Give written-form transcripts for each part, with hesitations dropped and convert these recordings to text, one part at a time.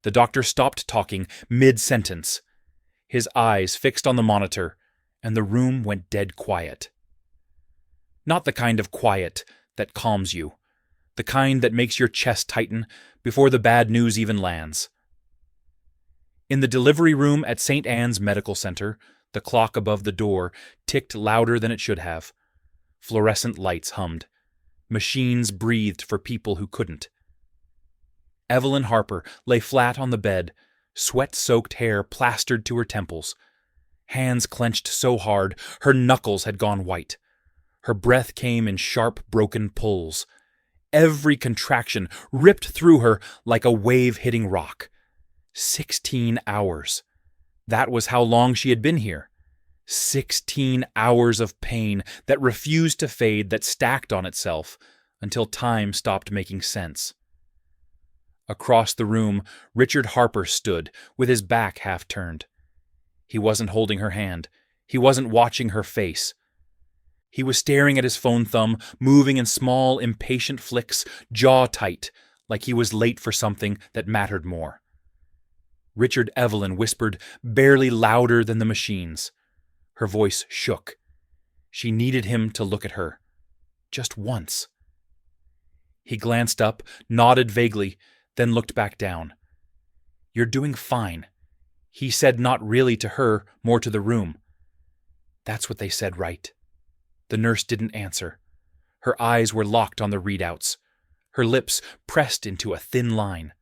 The doctor stopped talking mid-sentence. His eyes fixed on the monitor, and the room went dead quiet. Not the kind of quiet that calms you, the kind that makes your chest tighten before the bad news even lands. In the delivery room at St. Anne's Medical Center, the clock above the door ticked louder than it should have. Fluorescent lights hummed. Machines breathed for people who couldn't. Evelyn Harper lay flat on the bed, sweat-soaked hair plastered to her temples. Hands clenched so hard, her knuckles had gone white. Her breath came in sharp, broken pulls. Every contraction ripped through her like a wave hitting rock. 16 hours. That was how long she had been here. 16 hours of pain that refused to fade, that stacked on itself until time stopped making sense. Across the room, Richard Harper stood, with his back half turned. He wasn't holding her hand. He wasn't watching her face. He was staring at his phone thumb, moving in small, impatient flicks, jaw tight, like he was late for something that mattered more. Richard Evelyn whispered, barely louder than the machines. Her voice shook. She needed him to look at her. Just once. He glanced up, nodded vaguely, then looked back down. "You're doing fine," he said, not really to her, more to the room. That's what they said, right? The nurse didn't answer. Her eyes were locked on the readouts. Her lips pressed into a thin line.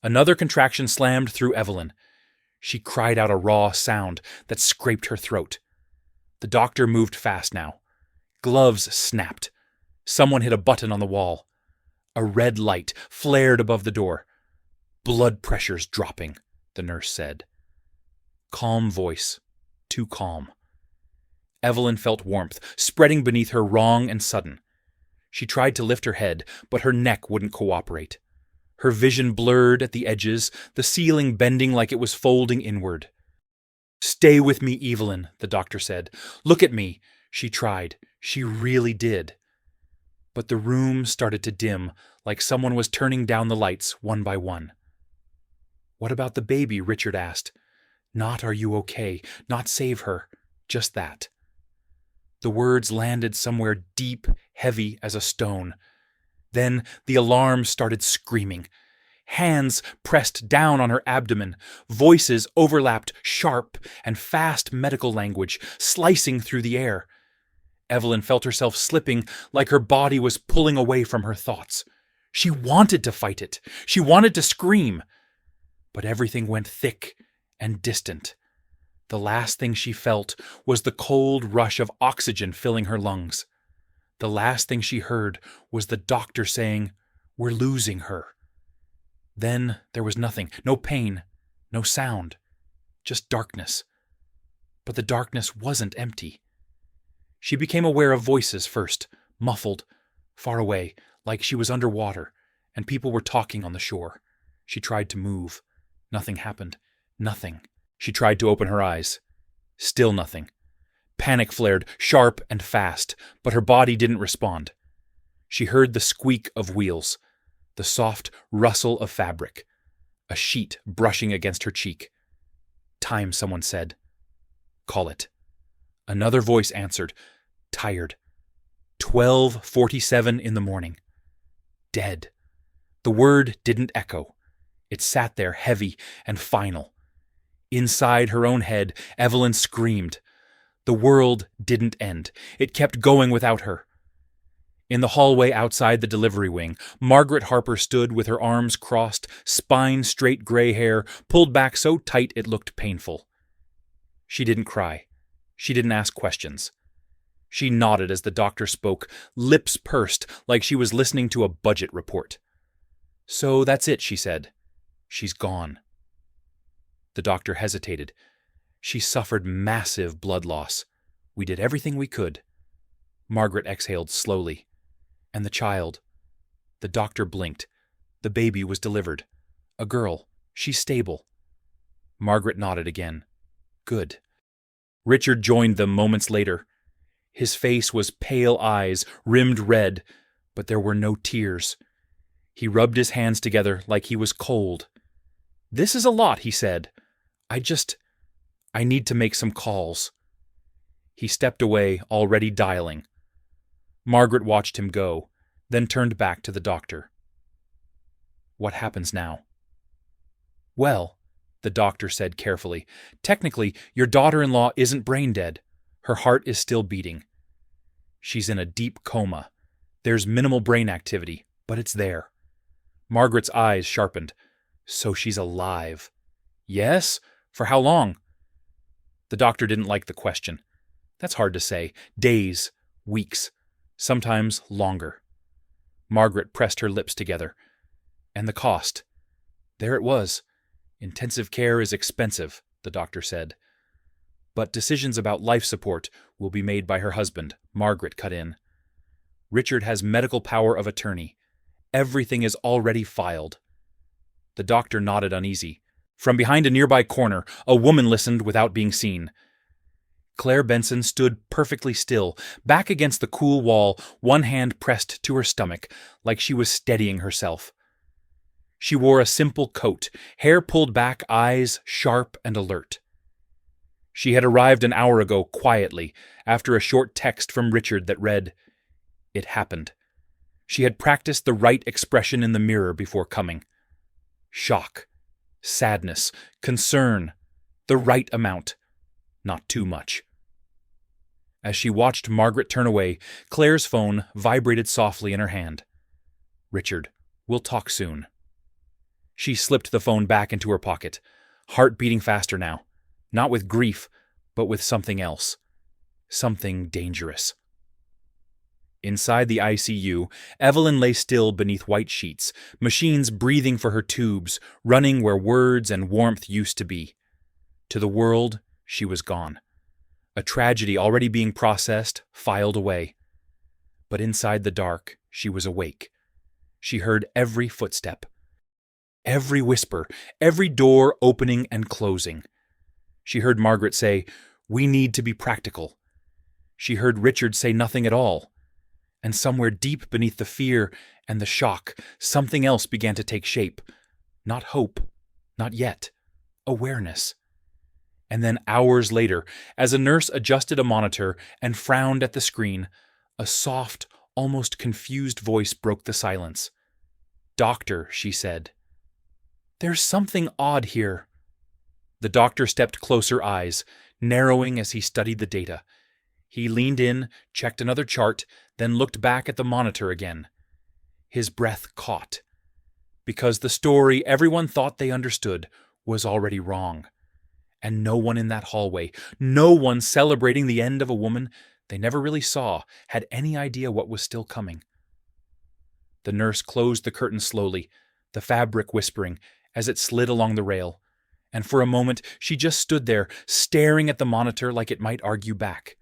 Another contraction slammed through Evelyn. She cried out a raw sound that scraped her throat. The doctor moved fast now. Gloves snapped. Someone hit a button on the wall. A red light flared above the door. "Blood pressure's dropping," the nurse said. Calm voice. Too calm. Evelyn felt warmth spreading beneath her, wrong and sudden. She tried to lift her head, but her neck wouldn't cooperate. Her vision blurred at the edges, the ceiling bending like it was folding inward. "Stay with me, Evelyn," the doctor said. "Look at me." She tried. She really did. But the room started to dim, like someone was turning down the lights one by one. "What about the baby?" Richard asked. Not "are you okay?" Not "save her." Just that. The words landed somewhere deep, heavy as a stone. Then the alarm started screaming. Hands pressed down on her abdomen. Voices overlapped, sharp and fast medical language, slicing through the air. Evelyn felt herself slipping, like her body was pulling away from her thoughts. She wanted to fight it. She wanted to scream. But everything went thick and distant. The last thing she felt was the cold rush of oxygen filling her lungs. The last thing she heard was the doctor saying, "We're losing her." Then there was nothing, no pain, no sound, just darkness. But the darkness wasn't empty. She became aware of voices first, muffled, far away, like she was underwater, and people were talking on the shore. She tried to move. Nothing happened. Nothing. She tried to open her eyes. Still nothing. Panic flared, sharp and fast, but her body didn't respond. She heard the squeak of wheels, the soft rustle of fabric, a sheet brushing against her cheek. "Time," someone said. "Call it." Another voice answered, tired. 12:47 in the morning. Dead. The word didn't echo. It sat there heavy and final. Inside her own head, Evelyn screamed. The world didn't end. It kept going without her. In the hallway outside the delivery wing, Margaret Harper stood with her arms crossed, spine-straight gray hair pulled back so tight it looked painful. She didn't cry. She didn't ask questions. She nodded as the doctor spoke, lips pursed like she was listening to a budget report. "So that's it," she said. "She's gone." The doctor hesitated. "She suffered massive blood loss. We did everything we could." Margaret exhaled slowly. "And the child?" The doctor blinked. "The baby was delivered. A girl. She's stable." Margaret nodded again. "Good." Richard joined them moments later. His face was pale eyes, rimmed red, but there were no tears. He rubbed his hands together like he was cold. "This is a lot," he said. I need to make some calls." He stepped away, already dialing. Margaret watched him go, then turned back to the doctor. "What happens now?" "Well," the doctor said carefully, "technically, your daughter-in-law isn't brain dead. Her heart is still beating. She's in a deep coma. There's minimal brain activity, but it's there." Margaret's eyes sharpened. "So she's alive." "Yes? For how long?" The doctor didn't like the question. "That's hard to say. Days, weeks, sometimes longer." Margaret pressed her lips together. "And the cost?" There it was. "Intensive care is expensive," the doctor said. "But decisions about life support will be made by her husband," Margaret cut in. "Richard has medical power of attorney. Everything is already filed." The doctor nodded uneasy. From behind a nearby corner, a woman listened without being seen. Claire Benson stood perfectly still, back against the cool wall, one hand pressed to her stomach, like she was steadying herself. She wore a simple coat, hair pulled back, eyes sharp and alert. She had arrived an hour ago quietly, after a short text from Richard that read, "It happened." She had practiced the right expression in the mirror before coming. Shock, sadness, concern, the right amount, not too much. As she watched Margaret turn away, Claire's phone vibrated softly in her hand. "Richard, we'll talk soon." She slipped the phone back into her pocket, heart beating faster now, not with grief, but with something else. Something dangerous. Inside the ICU, Evelyn lay still beneath white sheets, machines breathing for her tubes, running where words and warmth used to be. To the world, she was gone. A tragedy already being processed, filed away. But inside the dark, she was awake. She heard every footstep, every whisper, every door opening and closing. She heard Margaret say, "We need to be practical." She heard Richard say nothing at all. And somewhere deep beneath the fear and the shock, something else began to take shape. Not hope, not yet. Awareness. And then hours later, as a nurse adjusted a monitor and frowned at the screen, a soft, almost confused voice broke the silence. "Doctor," she said. "There's something odd here." The doctor stepped closer, eyes narrowing as he studied the data. He leaned in, checked another chart, then looked back at the monitor again. His breath caught. Because the story everyone thought they understood was already wrong. And no one in that hallway, no one celebrating the end of a woman they never really saw, had any idea what was still coming. The nurse closed the curtain slowly, the fabric whispering, as it slid along the rail. And for a moment, she just stood there, staring at the monitor like it might argue back.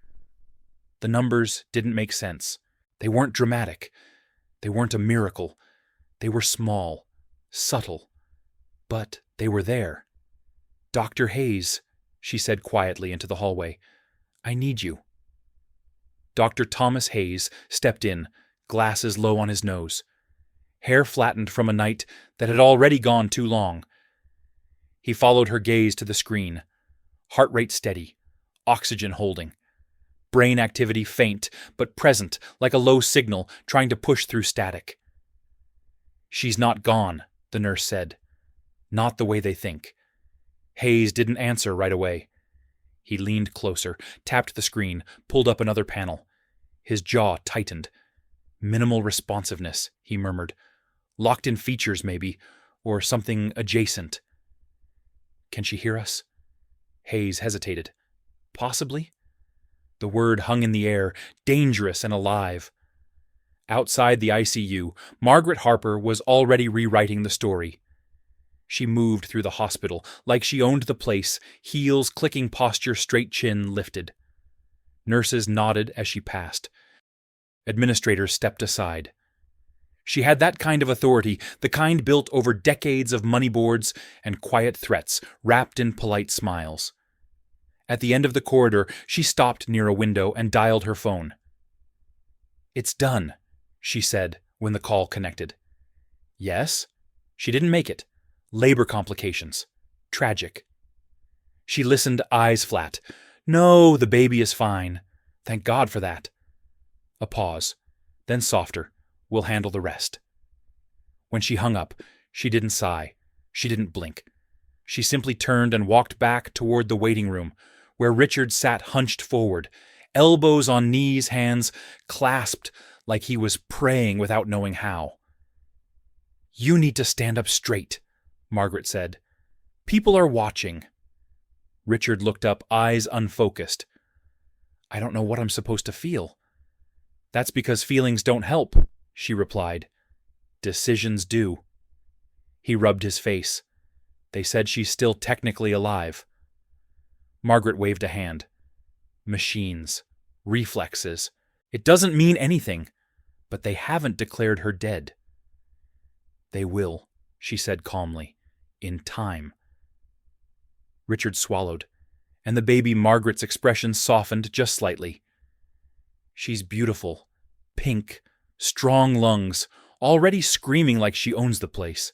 The numbers didn't make sense. They weren't dramatic. They weren't a miracle. They were small, subtle. But they were there. "Dr. Hayes," she said quietly into the hallway, "I need you." Dr. Thomas Hayes stepped in, glasses low on his nose. Hair flattened from a night that had already gone too long. He followed her gaze to the screen. Heart rate steady, oxygen holding. Brain activity faint, but present, like a low signal trying to push through static. "She's not gone," the nurse said. "Not the way they think." Hayes didn't answer right away. He leaned closer, tapped the screen, pulled up another panel. His jaw tightened. "Minimal responsiveness," he murmured. "Locked-in features, maybe, or something adjacent." "Can she hear us?" Hayes hesitated. "Possibly." The word hung in the air, dangerous and alive. Outside the ICU, Margaret Harper was already rewriting the story. She moved through the hospital like she owned the place, heels clicking posture, straight chin lifted. Nurses nodded as she passed. Administrators stepped aside. She had that kind of authority, the kind built over decades of money boards and quiet threats wrapped in polite smiles. At the end of the corridor, she stopped near a window and dialed her phone. "It's done," she said when the call connected. "Yes?" She didn't make it. Labor complications. Tragic. She listened, eyes flat. No, the baby is fine. Thank God for that. A pause. Then softer. We'll handle the rest. When she hung up, she didn't sigh. She didn't blink. She simply turned and walked back toward the waiting room, where Richard sat hunched forward, elbows on knees, hands clasped like he was praying without knowing how. "You need to stand up straight," Margaret said. "People are watching." Richard looked up, eyes unfocused. "I don't know what I'm supposed to feel." "That's because feelings don't help," she replied. "Decisions do." He rubbed his face. "They said she's still technically alive." Margaret waved a hand. "Machines. Reflexes. It doesn't mean anything, but they haven't declared her dead." "They will," she said calmly. "In time." Richard swallowed, and the baby Margaret's expression softened just slightly. "She's beautiful. Pink. Strong lungs. Already screaming like she owns the place."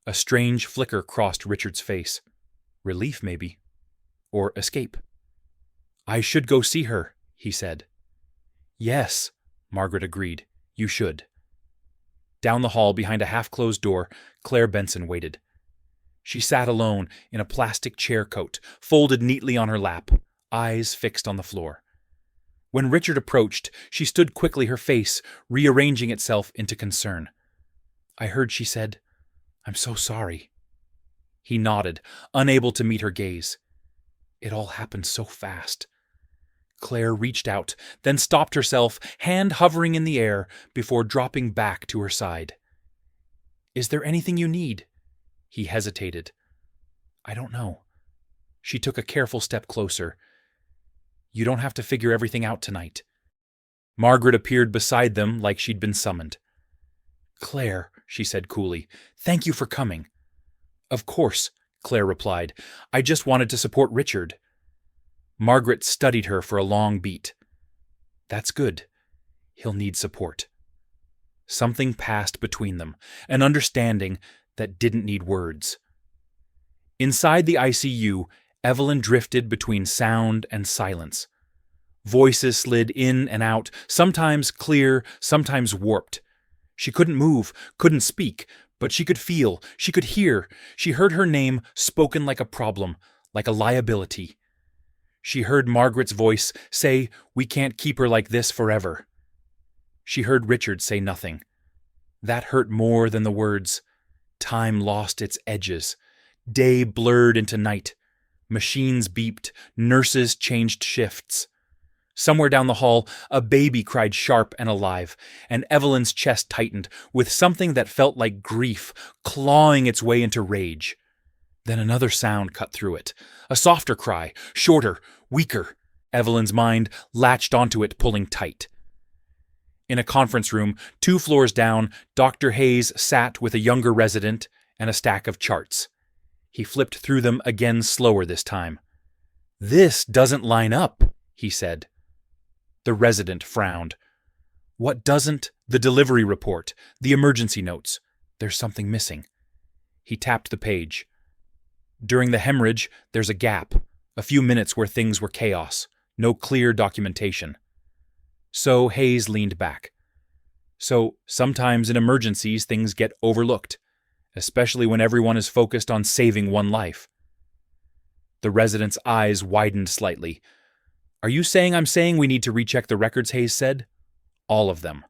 A strange flicker crossed Richard's face. Relief, maybe. Or escape. "I should go see her," he said. "Yes," Margaret agreed. "You should." Down the hall, behind a half-closed door, Claire Benson waited. She sat alone in a plastic chair coat, folded neatly on her lap, eyes fixed on the floor. When Richard approached, she stood quickly, her face rearranging itself into concern. "I heard she said, 'I'm so sorry.'" He nodded, unable to meet her gaze. It all happened so fast. Claire reached out, then stopped herself, hand hovering in the air, before dropping back to her side. "Is there anything you need?" He hesitated. "I don't know." She took a careful step closer. "You don't have to figure everything out tonight." Margaret appeared beside them like she'd been summoned. "Claire," she said coolly, "thank you for coming." "Of course," Claire replied. "I just wanted to support Richard." Margaret studied her for a long beat. "That's good. He'll need support." Something passed between them, an understanding that didn't need words. Inside the ICU, Evelyn drifted between sound and silence. Voices slid in and out, sometimes clear, sometimes warped. She couldn't move, couldn't speak, but she could feel, she could hear. She heard her name spoken like a problem, like a liability. She heard Margaret's voice say, "We can't keep her like this forever." She heard Richard say nothing. That hurt more than the words. Time lost its edges. Day blurred into night. Machines beeped. Nurses changed shifts. Somewhere down the hall, a baby cried sharp and alive, and Evelyn's chest tightened with something that felt like grief clawing its way into rage. Then another sound cut through it. A softer cry, shorter, weaker. Evelyn's mind latched onto it, pulling tight. In a conference room, 2 floors down, Dr. Hayes sat with a younger resident and a stack of charts. He flipped through them again, slower this time. "This doesn't line up," he said. The resident frowned. "What doesn't?" "The delivery report, the emergency notes. There's something missing." He tapped the page. "During the hemorrhage, there's a gap, a few minutes where things were chaos, no clear documentation." So Hayes leaned back. "So sometimes in emergencies things get overlooked, especially when everyone is focused on saving one life." The resident's eyes widened slightly. "Are you saying I'm saying we need to recheck the records?" Hayes said. "All of them."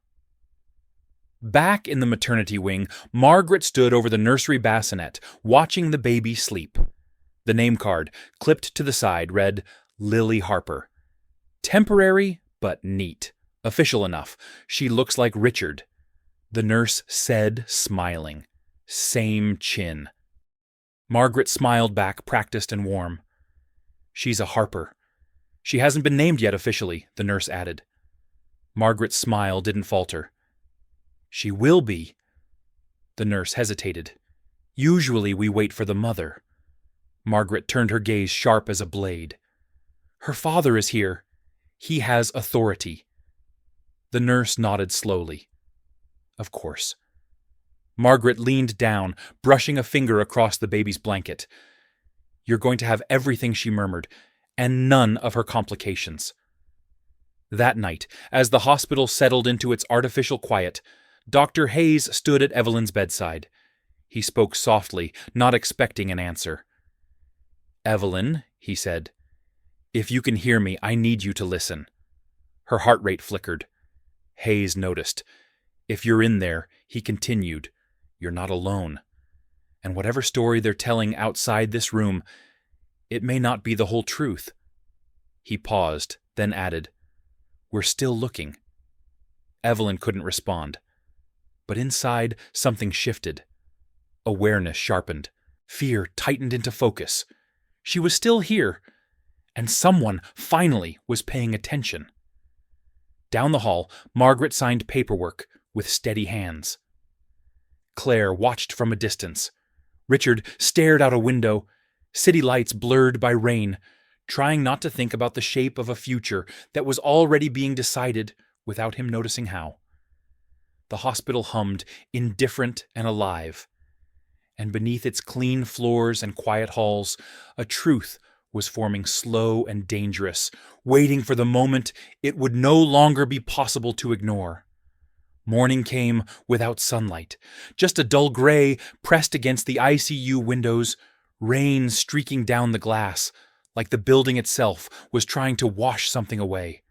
Back in the maternity wing, Margaret stood over the nursery bassinet, watching the baby sleep. The name card, clipped to the side, read Lily Harper. Temporary, but neat. Official enough. She looks like Richard. The nurse said, smiling. Same chin. Margaret smiled back, practiced and warm. "She's a Harper. She hasn't been named yet officially," the nurse added. Margaret's smile didn't falter. "She will be." The nurse hesitated. "Usually we wait for the mother." Margaret turned her gaze sharp as a blade. "Her father is here. He has authority." The nurse nodded slowly. "Of course." Margaret leaned down, brushing a finger across the baby's blanket. "You're going to have everything," she murmured, "and none of her complications." That night, as the hospital settled into its artificial quiet, Dr. Hayes stood at Evelyn's bedside. He spoke softly, not expecting an answer. "Evelyn," he said, "if you can hear me, I need you to listen." Her heart rate flickered. Hayes noticed. "If you're in there," he continued, "you're not alone. And whatever story they're telling outside this room, it may not be the whole truth." He paused, then added, "We're still looking." Evelyn couldn't respond. But inside, something shifted. Awareness sharpened. Fear tightened into focus. She was still here, and someone, finally, was paying attention. Down the hall, Margaret signed paperwork with steady hands. Claire watched from a distance. Richard stared out a window, city lights blurred by rain, trying not to think about the shape of a future that was already being decided without him noticing how. The hospital hummed, indifferent and alive. And beneath its clean floors and quiet halls, a truth was forming slow and dangerous, waiting for the moment it would no longer be possible to ignore. Morning came without sunlight, just a dull gray pressed against the ICU windows, rain streaking down the glass, like the building itself was trying to wash something away.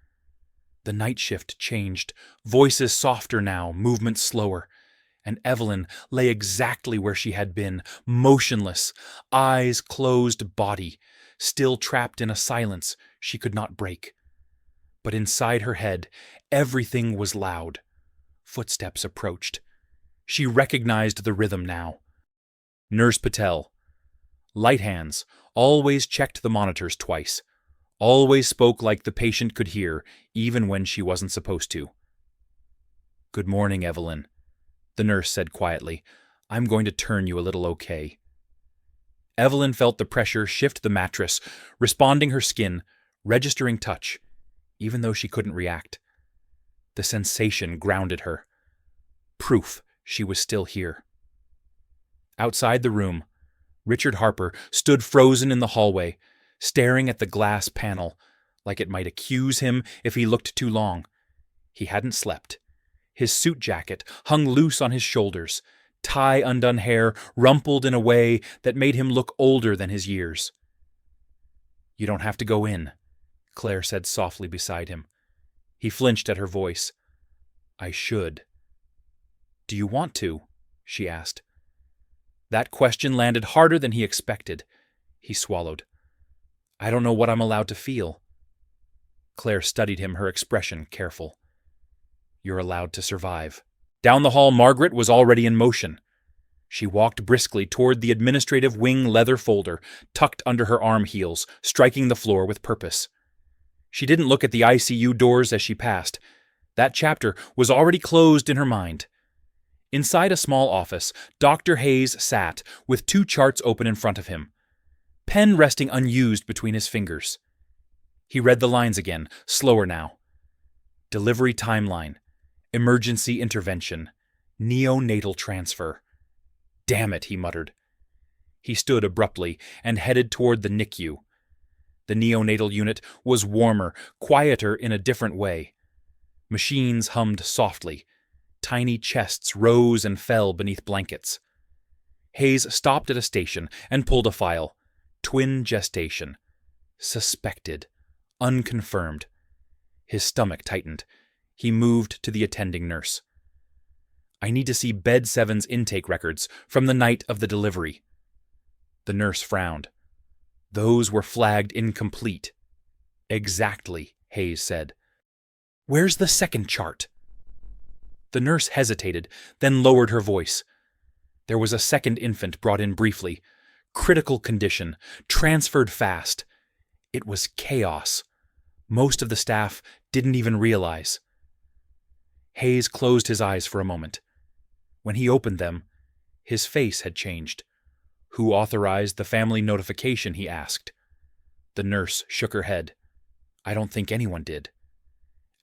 The night shift changed, voices softer now, movement slower, and Evelyn lay exactly where she had been, motionless, eyes closed, body, still trapped in a silence she could not break. But inside her head, everything was loud. Footsteps approached. She recognized the rhythm now. Nurse Patel. Light hands, always checked the monitors twice. Always spoke like the patient could hear, even when she wasn't supposed to. "Good morning, Evelyn," the nurse said quietly. "I'm going to turn you a little okay." Evelyn felt the pressure shift the mattress, responding her skin, registering touch, even though she couldn't react. The sensation grounded her. Proof she was still here. Outside the room, Richard Harper stood frozen in the hallway, staring at the glass panel, like it might accuse him if he looked too long. He hadn't slept. His suit jacket hung loose on his shoulders, tie-undone hair rumpled in a way that made him look older than his years. "You don't have to go in," Claire said softly beside him. He flinched at her voice. "I should." "Do you want to?" she asked. That question landed harder than he expected. He swallowed. "I don't know what I'm allowed to feel." Claire studied him, her expression careful. "You're allowed to survive." Down the hall, Margaret was already in motion. She walked briskly toward the administrative wing leather folder, tucked under her arm heels, striking the floor with purpose. She didn't look at the ICU doors as she passed. That chapter was already closed in her mind. Inside a small office, Dr. Hayes sat, with 2 charts open in front of him, pen resting unused between his fingers. He read the lines again, slower now. Delivery timeline, emergency intervention, neonatal transfer. "Damn it," he muttered. He stood abruptly and headed toward the NICU. The neonatal unit was warmer, quieter in a different way. Machines hummed softly. Tiny chests rose and fell beneath blankets. Hayes stopped at a station and pulled a file. Twin gestation. Suspected. Unconfirmed. His stomach tightened. He moved to the attending nurse. "I need to see Bed 7's intake records from the night of the delivery." The nurse frowned. "Those were flagged incomplete." "Exactly," Hayes said. "Where's the second chart?" The nurse hesitated, then lowered her voice. There was a second infant brought in briefly. Critical condition, transferred fast. It was chaos. Most of the staff didn't even realize. Hayes closed his eyes for a moment. When he opened them, his face had changed. "Who authorized the family notification?" he asked. The nurse shook her head. "I don't think anyone did."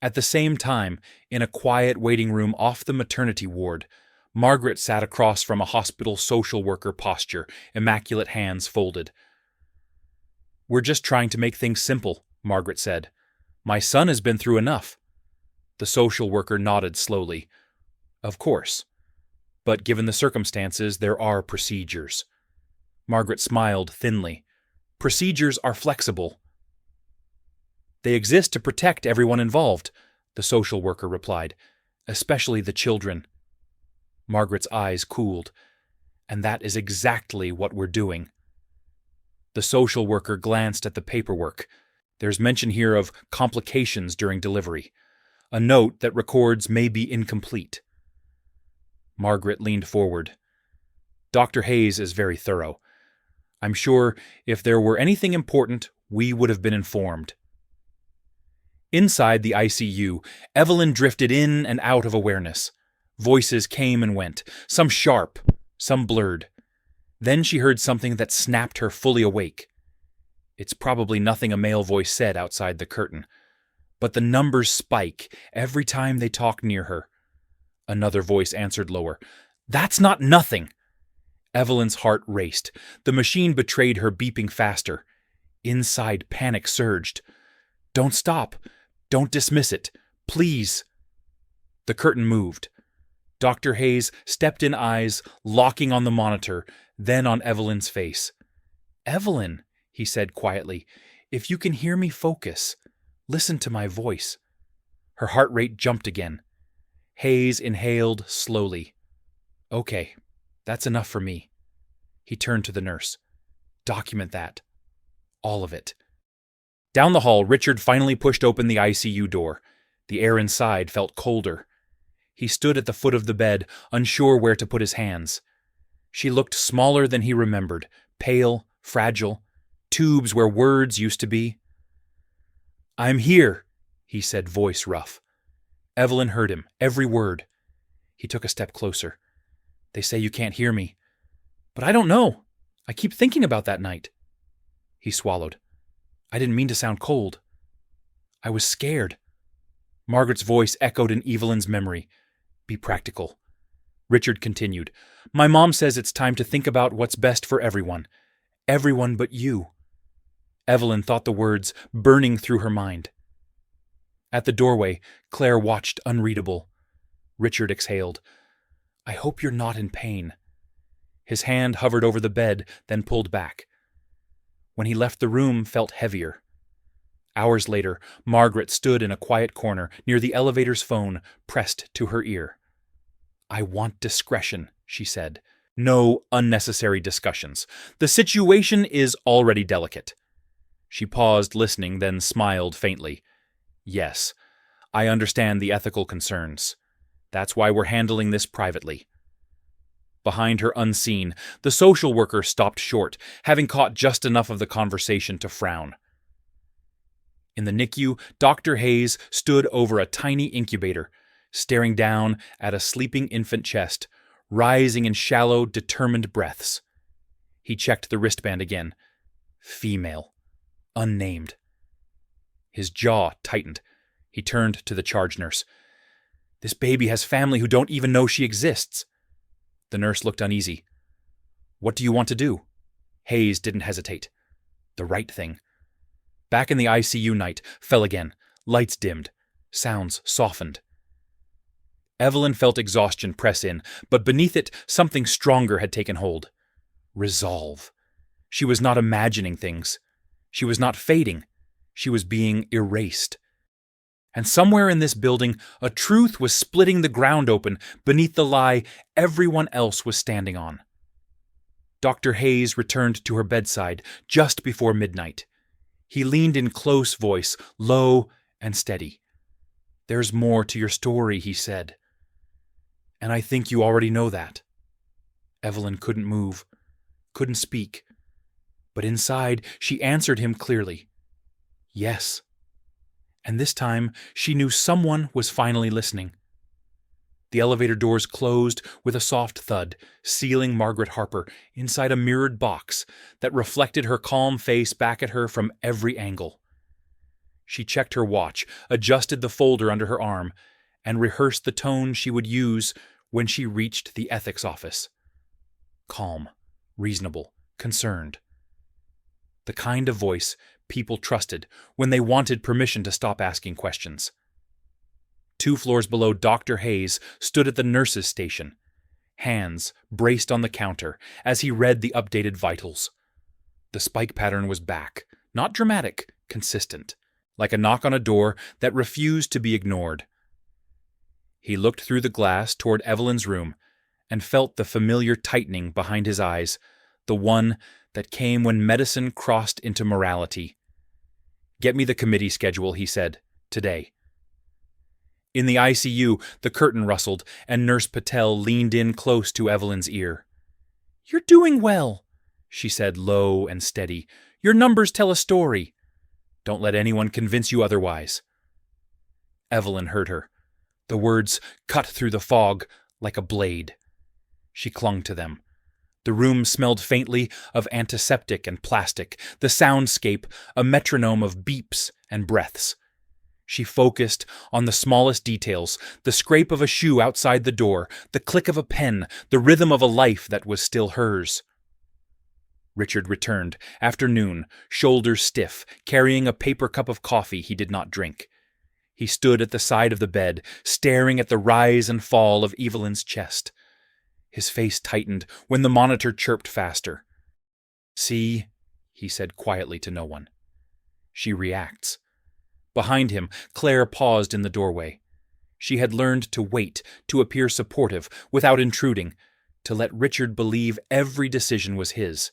At the same time, in a quiet waiting room off the maternity ward, Margaret sat across from a hospital social worker posture, immaculate hands folded. "We're just trying to make things simple," Margaret said. "My son has been through enough." The social worker nodded slowly. "Of course. But given the circumstances, there are procedures." Margaret smiled thinly. "Procedures are flexible." "They exist to protect everyone involved," the social worker replied, "especially the children." Margaret's eyes cooled. "And that is exactly what we're doing." The social worker glanced at the paperwork. "There's mention here of complications during delivery. A note that records may be incomplete." Margaret leaned forward. "Dr. Hayes is very thorough. I'm sure if there were anything important, we would have been informed." Inside the ICU, Evelyn drifted in and out of awareness. Voices came and went, some sharp, some blurred. Then she heard something that snapped her fully awake. It's probably nothing a male voice said outside the curtain. But the numbers spike every time they talk near her. Another voice answered lower. "That's not nothing!" Evelyn's heart raced. The machine betrayed her, beeping faster. Inside, panic surged. "Don't stop. Don't dismiss it. Please." The curtain moved. Dr. Hayes stepped in, eyes locking on the monitor, then on Evelyn's face. "Evelyn," he said quietly, "if you can hear me, focus. Listen to my voice." Her heart rate jumped again. Hayes inhaled slowly. "Okay, that's enough for me." He turned to the nurse. "Document that. All of it." Down the hall, Richard finally pushed open the ICU door. The air inside felt colder. He stood at the foot of the bed, unsure where to put his hands. She looked smaller than he remembered, pale, fragile, tubes where words used to be. "I'm here," he said, voice rough. Evelyn heard him, every word. He took a step closer. "They say you can't hear me. But I don't know. I keep thinking about that night." He swallowed. "I didn't mean to sound cold. I was scared." Margaret's voice echoed in Evelyn's memory. "Be practical." Richard continued. "My mom says it's time to think about what's best for everyone. Everyone but you." Evelyn thought the words burning through her mind. At the doorway, Claire watched, unreadable. Richard exhaled. "I hope you're not in pain." His hand hovered over the bed, then pulled back. When he left the room, felt heavier. Hours later, Margaret stood in a quiet corner near the elevator's phone, pressed to her ear. "I want discretion," she said. "No unnecessary discussions. The situation is already delicate." She paused, listening, then smiled faintly. "Yes, I understand the ethical concerns. That's why we're handling this privately." Behind her, unseen, the social worker stopped short, having caught just enough of the conversation to frown. In the NICU, Dr. Hayes stood over a tiny incubator, staring down at a sleeping infant chest, rising in shallow, determined breaths. He checked the wristband again. Female. Unnamed. His jaw tightened. He turned to the charge nurse. "This baby has family who don't even know she exists." The nurse looked uneasy. "What do you want to do?" Hayes didn't hesitate. The right thing. Back in the ICU, night fell again. Lights dimmed. Sounds softened. Evelyn felt exhaustion press in, but beneath it, something stronger had taken hold. Resolve. She was not imagining things. She was not fading. She was being erased. And somewhere in this building, a truth was splitting the ground open beneath the lie everyone else was standing on. Dr. Hayes returned to her bedside just before midnight. He leaned in close voice, low and steady. "There's more to your story," he said. "And I think you already know that." Evelyn couldn't move, couldn't speak. But inside, she answered him clearly. Yes. And this time, she knew someone was finally listening. The elevator doors closed with a soft thud, sealing Margaret Harper inside a mirrored box that reflected her calm face back at her from every angle. She checked her watch, adjusted the folder under her arm, and rehearsed the tone she would use when she reached the ethics office. Calm, reasonable, concerned. The kind of voice people trusted when they wanted permission to stop asking questions. 2 floors below, Dr. Hayes stood at the nurse's station, hands braced on the counter as he read the updated vitals. The spike pattern was back, not dramatic, consistent, like a knock on a door that refused to be ignored. He looked through the glass toward Evelyn's room and felt the familiar tightening behind his eyes, the one that came when medicine crossed into morality. "Get me the committee schedule," he said, "today." In the ICU, the curtain rustled, and Nurse Patel leaned in close to Evelyn's ear. "You're doing well," she said, low and steady. "Your numbers tell a story. Don't let anyone convince you otherwise." Evelyn heard her. The words cut through the fog like a blade. She clung to them. The room smelled faintly of antiseptic and plastic, the soundscape a metronome of beeps and breaths. She focused on the smallest details, the scrape of a shoe outside the door, the click of a pen, the rhythm of a life that was still hers. Richard returned, after noon, shoulders stiff, carrying a paper cup of coffee he did not drink. He stood at the side of the bed, staring at the rise and fall of Evelyn's chest. His face tightened when the monitor chirped faster. "See," he said quietly to no one. "She reacts." Behind him, Claire paused in the doorway. She had learned to wait, to appear supportive, without intruding, to let Richard believe every decision was his.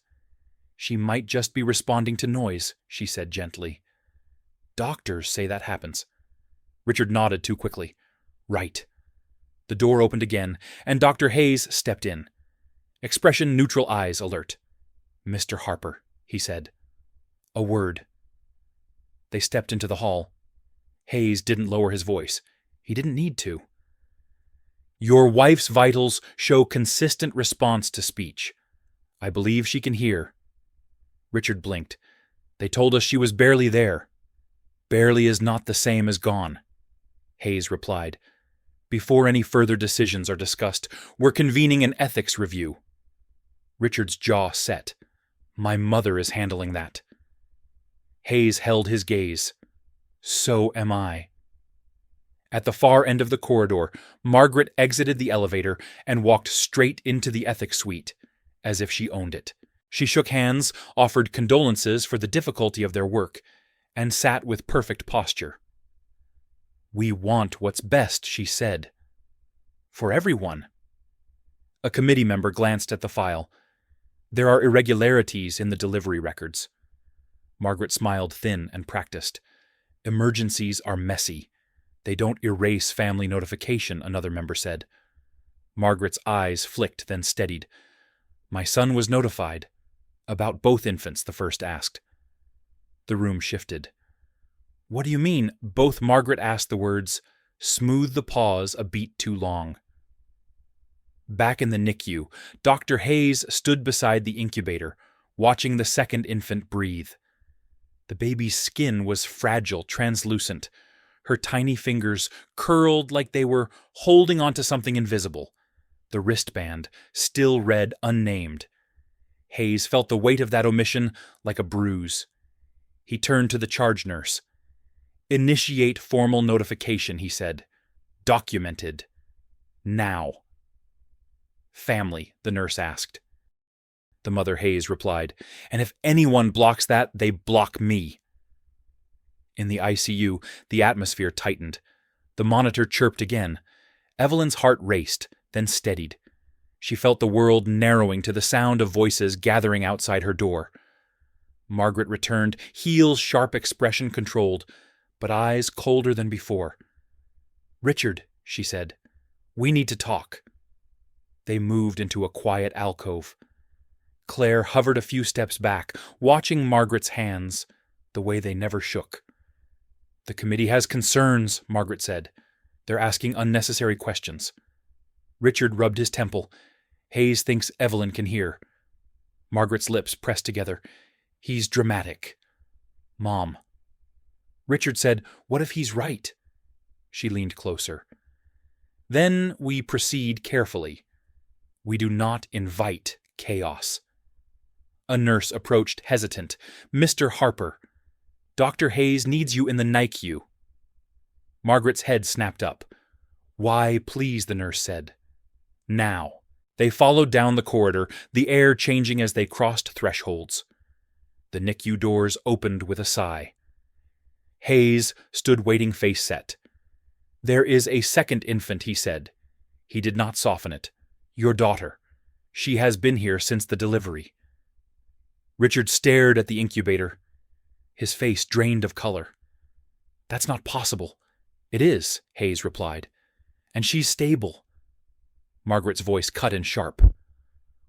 "She might just be responding to noise," she said gently. "Doctors say that happens." Richard nodded too quickly. "Right." The door opened again, and Dr. Hayes stepped in. Expression neutral, eyes alert. "Mr. Harper," he said. "A word." They stepped into the hall. Hayes didn't lower his voice. He didn't need to. "Your wife's vitals show consistent response to speech. I believe she can hear." Richard blinked. "They told us she was barely there." "Barely is not the same as gone," Hayes replied. "Before any further decisions are discussed, we're convening an ethics review." Richard's jaw set. "My mother is handling that." Hayes held his gaze. "So am I." At the far end of the corridor, Margaret exited the elevator and walked straight into the ethics suite, as if she owned it. She shook hands, offered condolences for the difficulty of their work, and sat with perfect posture. "We want what's best," she said. "For everyone." A committee member glanced at the file. "There are irregularities in the delivery records." Margaret smiled thin and practiced. "Emergencies are messy. They don't erase family notification," another member said. Margaret's eyes flicked, then steadied. "My son was notified." "About both infants?" the first asked. The room shifted. "What do you mean?" Both Margaret asked the words, smooth the pause a beat too long. Back in the NICU, Dr. Hayes stood beside the incubator, watching the second infant breathe. The baby's skin was fragile, translucent. Her tiny fingers curled like they were holding onto something invisible. The wristband still read unnamed. Hayes felt the weight of that omission like a bruise. He turned to the charge nurse. "Initiate formal notification," he said. "Documented. Now." "Family," the nurse asked. The mother Hayes replied, "And if anyone blocks that, they block me." In the ICU, the atmosphere tightened. The monitor chirped again. Evelyn's heart raced, then steadied. She felt the world narrowing to the sound of voices gathering outside her door. Margaret returned, heels sharp, expression controlled, but eyes colder than before. "Richard," she said, "we need to talk." They moved into a quiet alcove. Claire hovered a few steps back, watching Margaret's hands, the way they never shook. "The committee has concerns," Margaret said. "They're asking unnecessary questions." Richard rubbed his temple. "Hayes thinks Evelyn can hear." Margaret's lips pressed together. "He's dramatic." "Mom." Richard said, "What if he's right?" She leaned closer. Then we proceed carefully. We do not invite chaos. A nurse approached, hesitant. "Mr. Harper, Dr. Hayes needs you in the NICU." Margaret's head snapped up. "Why, please," the nurse said. "Now." They followed down the corridor, the air changing as they crossed thresholds. The NICU doors opened with a sigh. Hayes stood waiting, face set. "There is a second infant," he said. He did not soften it. "Your daughter. She has been here since the delivery." Richard stared at the incubator. His face drained of color. "That's not possible." "It is," Hayes replied. "And she's stable." Margaret's voice cut and sharp.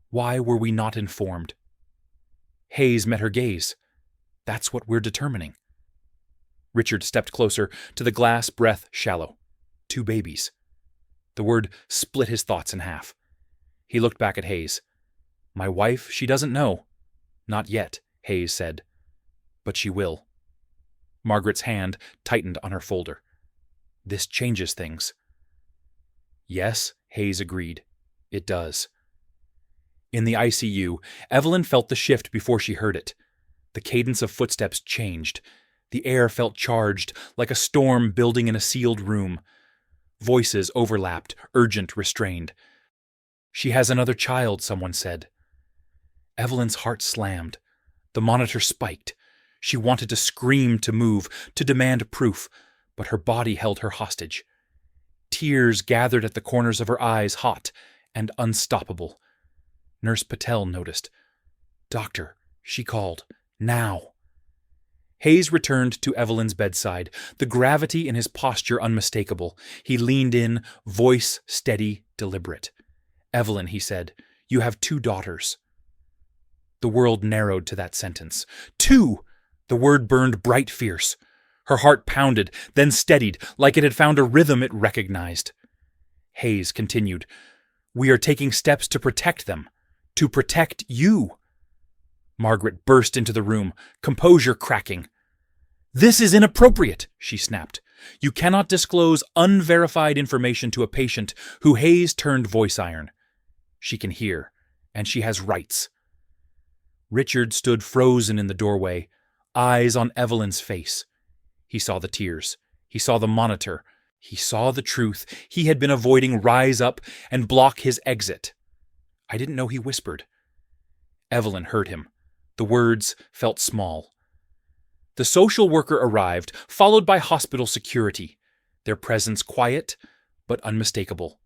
"Why were we not informed?" Hayes met her gaze. "That's what we're determining." Richard stepped closer to the glass breath shallow. 2 babies. The word split his thoughts in half. He looked back at Hayes. "My wife, she doesn't know." "Not yet," Hayes said. "But she will." Margaret's hand tightened on her folder. "This changes things." "Yes," Hayes agreed. "It does." In the ICU, Evelyn felt the shift before she heard it. The cadence of footsteps changed. The air felt charged, like a storm building in a sealed room. Voices overlapped, urgent, restrained. "She has another child," someone said. Evelyn's heart slammed. The monitor spiked. She wanted to scream, to move, to demand proof, but her body held her hostage. Tears gathered at the corners of her eyes, hot and unstoppable. Nurse Patel noticed. "Doctor," she called, "now." Hayes returned to Evelyn's bedside, the gravity in his posture unmistakable. He leaned in, voice steady, deliberate. "Evelyn," he said, "you have 2 daughters." The world narrowed to that sentence. 2! The word burned bright fierce. Her heart pounded, then steadied, like it had found a rhythm it recognized. Hayes continued, "We are taking steps to protect them. To protect you." Margaret burst into the room, composure cracking. "This is inappropriate," she snapped. "You cannot disclose unverified information to a patient who Hayes turned voice iron. She can hear, and she has rights." Richard stood frozen in the doorway, eyes on Evelyn's face. He saw the tears. He saw the monitor. He saw the truth he had been avoiding rise up and block his exit. "I didn't know," he whispered. Evelyn heard him. The words felt small. The social worker arrived, followed by hospital security, their presence quiet but unmistakable.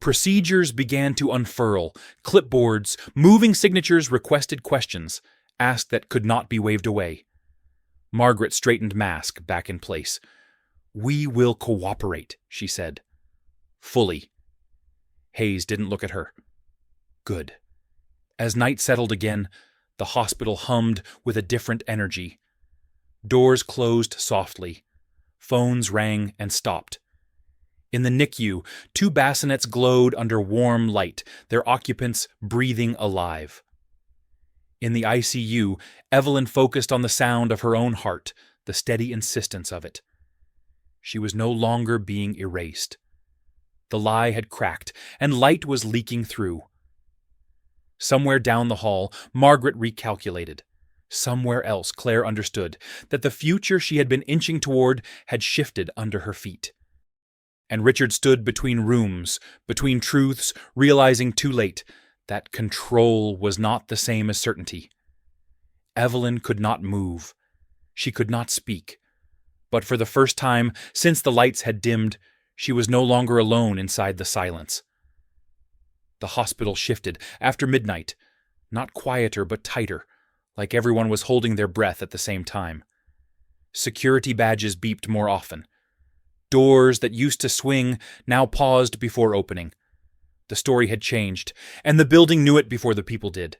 Procedures began to unfurl. Clipboards, moving signatures requested questions, asked that could not be waved away. Margaret straightened mask back in place. "We will cooperate," she said. "Fully." Hayes didn't look at her. Good. As night settled again, the hospital hummed with a different energy. Doors closed softly. Phones rang and stopped. In the NICU, 2 bassinets glowed under warm light, their occupants breathing alive. In the ICU, Evelyn focused on the sound of her own heart, the steady insistence of it. She was no longer being erased. The lie had cracked, and light was leaking through. Somewhere down the hall, Margaret recalculated. Somewhere else, Claire understood that the future she had been inching toward had shifted under her feet. And Richard stood between rooms, between truths, realizing too late that control was not the same as certainty. Evelyn could not move. She could not speak. But for the first time since the lights had dimmed, she was no longer alone inside the silence. The hospital shifted after midnight, not quieter but tighter, like everyone was holding their breath at the same time. Security badges beeped more often. Doors that used to swing now paused before opening. The story had changed, and the building knew it before the people did.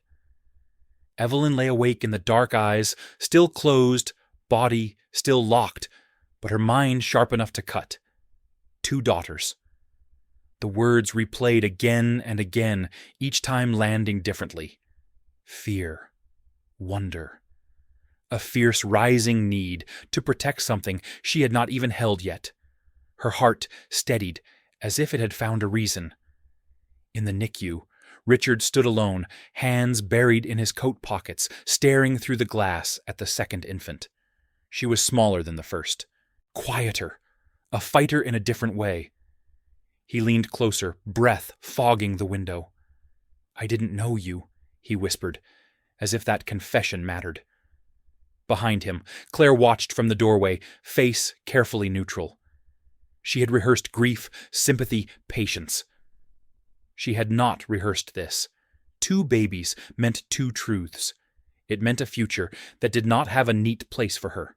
Evelyn lay awake in the dark eyes, still closed, body still locked, but her mind sharp enough to cut. 2 daughters. The words replayed again and again, each time landing differently. Fear. Wonder. A fierce rising need to protect something she had not even held yet. Her heart steadied as if it had found a reason. In the NICU, Richard stood alone, hands buried in his coat pockets, staring through the glass at the second infant. She was smaller than the first, quieter, a fighter in a different way. He leaned closer, breath fogging the window. "I didn't know you," he whispered, as if that confession mattered. Behind him, Claire watched from the doorway, face carefully neutral. She had rehearsed grief, sympathy, patience. She had not rehearsed this. 2 babies meant 2 truths. It meant a future that did not have a neat place for her.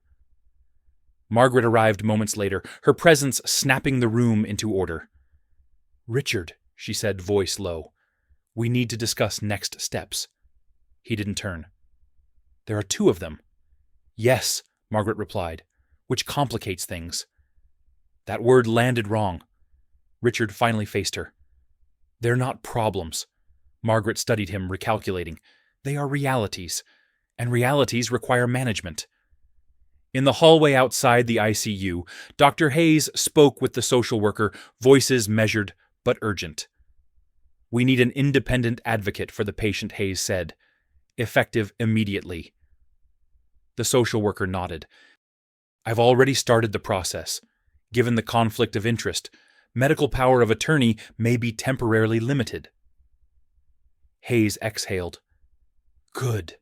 Margaret arrived moments later, her presence snapping the room into order. "Richard," she said, voice low, "we need to discuss next steps." He didn't turn. "There are 2 of them." "Yes," Margaret replied, "which complicates things." That word landed wrong. Richard finally faced her. "They're not problems." Margaret studied him, recalculating. "They are realities, and realities require management." In the hallway outside the ICU, Dr. Hayes spoke with the social worker, voices measured but urgent. "We need an independent advocate for the patient," Hayes said. "Effective immediately." The social worker nodded. "I've already started the process. Given the conflict of interest, medical power of attorney may be temporarily limited." Hayes exhaled. "Good."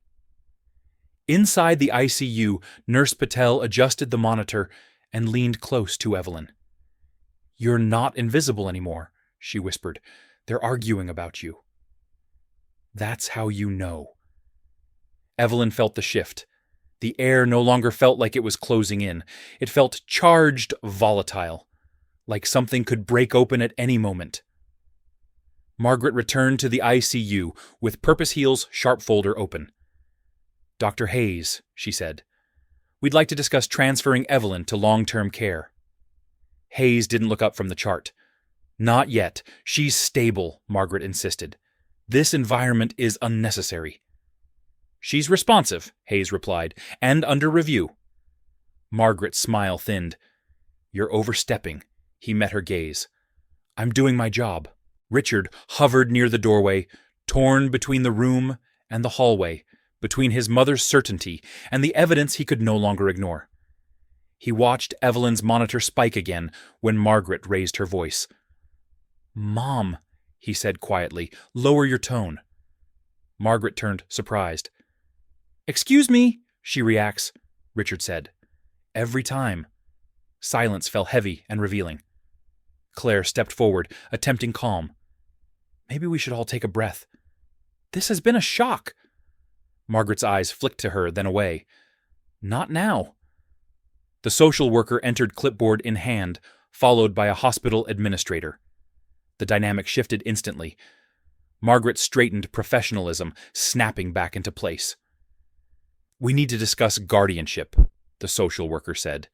Inside the ICU, Nurse Patel adjusted the monitor and leaned close to Evelyn. "You're not invisible anymore," she whispered. "They're arguing about you." "That's how you know." Evelyn felt the shift. The air no longer felt like it was closing in. It felt charged, volatile, like something could break open at any moment. Margaret returned to the ICU with Purpose Heal's sharp folder open. "Dr. Hayes," she said, "we'd like to discuss transferring Evelyn to long-term care." Hayes didn't look up from the chart. "Not yet. She's stable," Margaret insisted. "This environment is unnecessary." "She's responsive," Hayes replied, "and under review." Margaret's smile thinned. "You're overstepping." He met her gaze. "I'm doing my job." Richard hovered near the doorway, torn between the room and the hallway, between his mother's certainty and the evidence he could no longer ignore. He watched Evelyn's monitor spike again when Margaret raised her voice. "Mom," he said quietly, "lower your tone." Margaret turned, surprised. "Excuse me," she reacts, Richard said. "Every time." Silence fell heavy and revealing. Claire stepped forward, attempting calm. "Maybe we should all take a breath. This has been a shock." Margaret's eyes flicked to her, then away. "Not now." The social worker entered, clipboard in hand, followed by a hospital administrator. The dynamic shifted instantly. Margaret straightened, professionalism snapping back into place. "We need to discuss guardianship," the social worker said.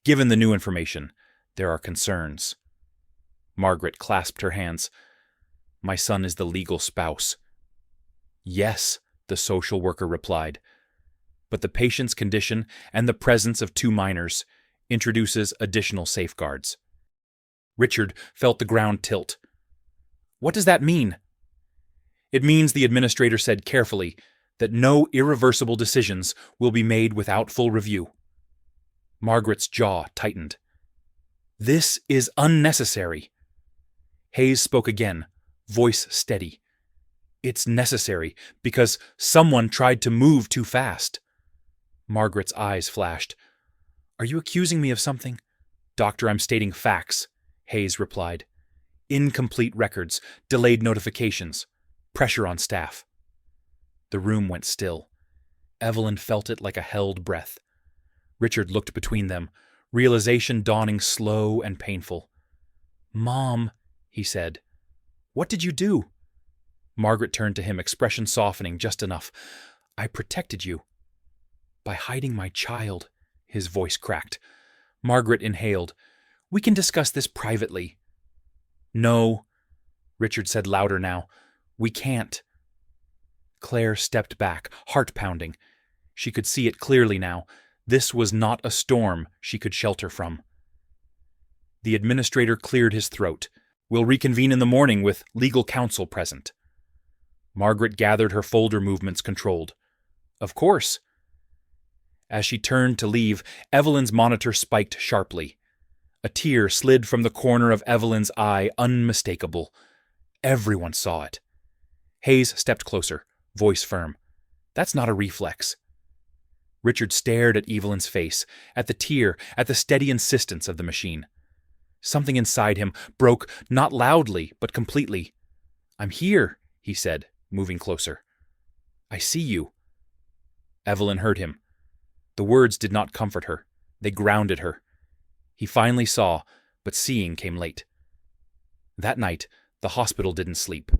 "Given the new information, there are concerns." Margaret clasped her hands. "My son is the legal spouse." "Yes," the social worker replied. "But the patient's condition and the presence of 2 minors introduces additional safeguards." Richard felt the ground tilt. "What does that mean?" "It means," the administrator said carefully, "that no irreversible decisions will be made without full review." Margaret's jaw tightened. "This is unnecessary." Hayes spoke again, voice steady. "It's necessary because someone tried to move too fast." Margaret's eyes flashed. "Are you accusing me of something?" "Doctor, I'm stating facts," Hayes replied. "Incomplete records, delayed notifications, pressure on staff." The room went still. Evelyn felt it like a held breath. Richard looked between them, realization dawning slow and painful. "Mom," he said, "what did you do?" Margaret turned to him, expression softening just enough. "I protected you." "By hiding my child," his voice cracked. Margaret inhaled. "We can discuss this privately." "No," Richard said louder now. "We can't." Claire stepped back, heart pounding. She could see it clearly now. This was not a storm she could shelter from. The administrator cleared his throat. "We'll reconvene in the morning with legal counsel present." Margaret gathered her folder movements controlled. "Of course." As she turned to leave, Evelyn's monitor spiked sharply. A tear slid from the corner of Evelyn's eye, unmistakable. Everyone saw it. Hayes stepped closer, voice firm. "That's not a reflex." Richard stared at Evelyn's face, at the tear, at the steady insistence of the machine. Something inside him broke, not loudly, but completely. "I'm here," he said, moving closer. "I see you." Evelyn heard him. The words did not comfort her. They grounded her. He finally saw, but seeing came late. That night, the hospital didn't sleep.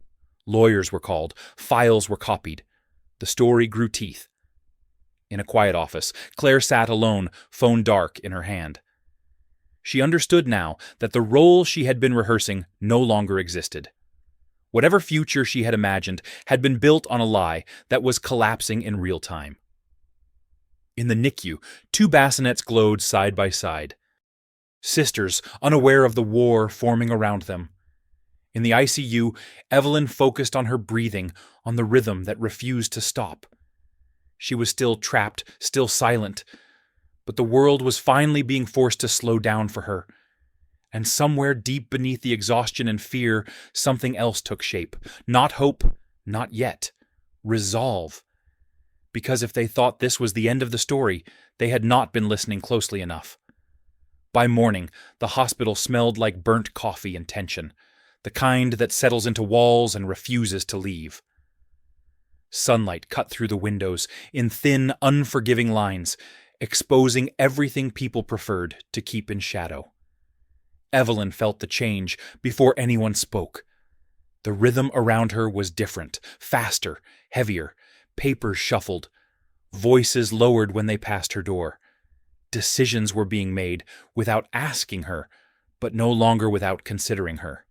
Lawyers were called. Files were copied. The story grew teeth. In a quiet office, Claire sat alone, phone dark in her hand. She understood now that the role she had been rehearsing no longer existed. Whatever future she had imagined had been built on a lie that was collapsing in real time. In the NICU, two bassinets glowed side by side. Sisters, unaware of the war forming around them. In the ICU, Evelyn focused on her breathing, on the rhythm that refused to stop. She was still trapped, still silent, but the world was finally being forced to slow down for her. And somewhere deep beneath the exhaustion and fear, something else took shape. Not hope, not yet. Resolve. Because if they thought this was the end of the story, they had not been listening closely enough. By morning, the hospital smelled like burnt coffee and tension, the kind that settles into walls and refuses to leave. Sunlight cut through the windows in thin, unforgiving lines, exposing everything people preferred to keep in shadow. Evelyn felt the change before anyone spoke. The rhythm around her was different, faster, heavier. Papers shuffled. Voices lowered when they passed her door. Decisions were being made without asking her, but no longer without considering her.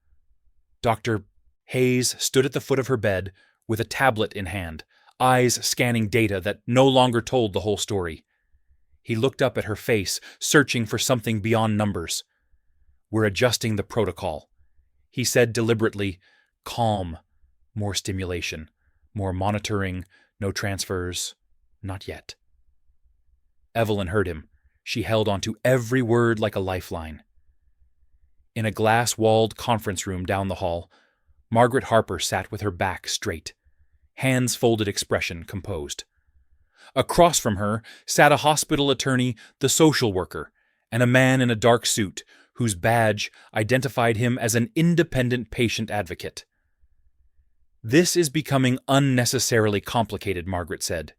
Dr. Hayes stood at the foot of her bed with a tablet in hand, eyes scanning data that no longer told the whole story. He looked up at her face, searching for something beyond numbers. "We're adjusting the protocol," he said deliberately. "Calm. More stimulation. More monitoring. No transfers. Not yet." Evelyn heard him. She held onto every word like a lifeline. In a glass-walled conference room down the hall, Margaret Harper sat with her back straight, hands folded, expression composed. Across from her sat a hospital attorney, the social worker, and a man in a dark suit whose badge identified him as an independent patient advocate. "This is becoming unnecessarily complicated," Margaret said.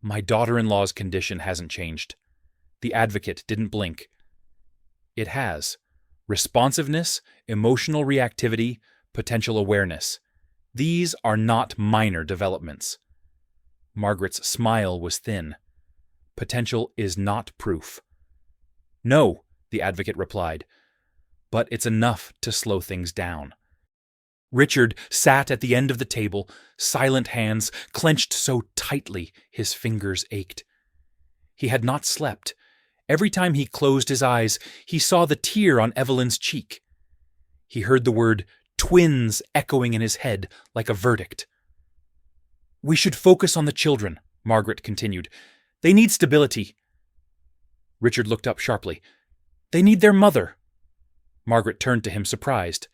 "My daughter-in-law's condition hasn't changed." The advocate didn't blink. "It has. Responsiveness, emotional reactivity, potential awareness. These are not minor developments." Margaret's smile was thin. "Potential is not proof." "No," the advocate replied, "but it's enough to slow things down." Richard sat at the end of the table, silent hands clenched so tightly his fingers ached. He had not slept. Every time he closed his eyes, he saw the tear on Evelyn's cheek. He heard the word twins echoing in his head like a verdict. "We should focus on the children," Margaret continued. "They need stability." Richard looked up sharply. "They need their mother." Margaret turned to him, surprised.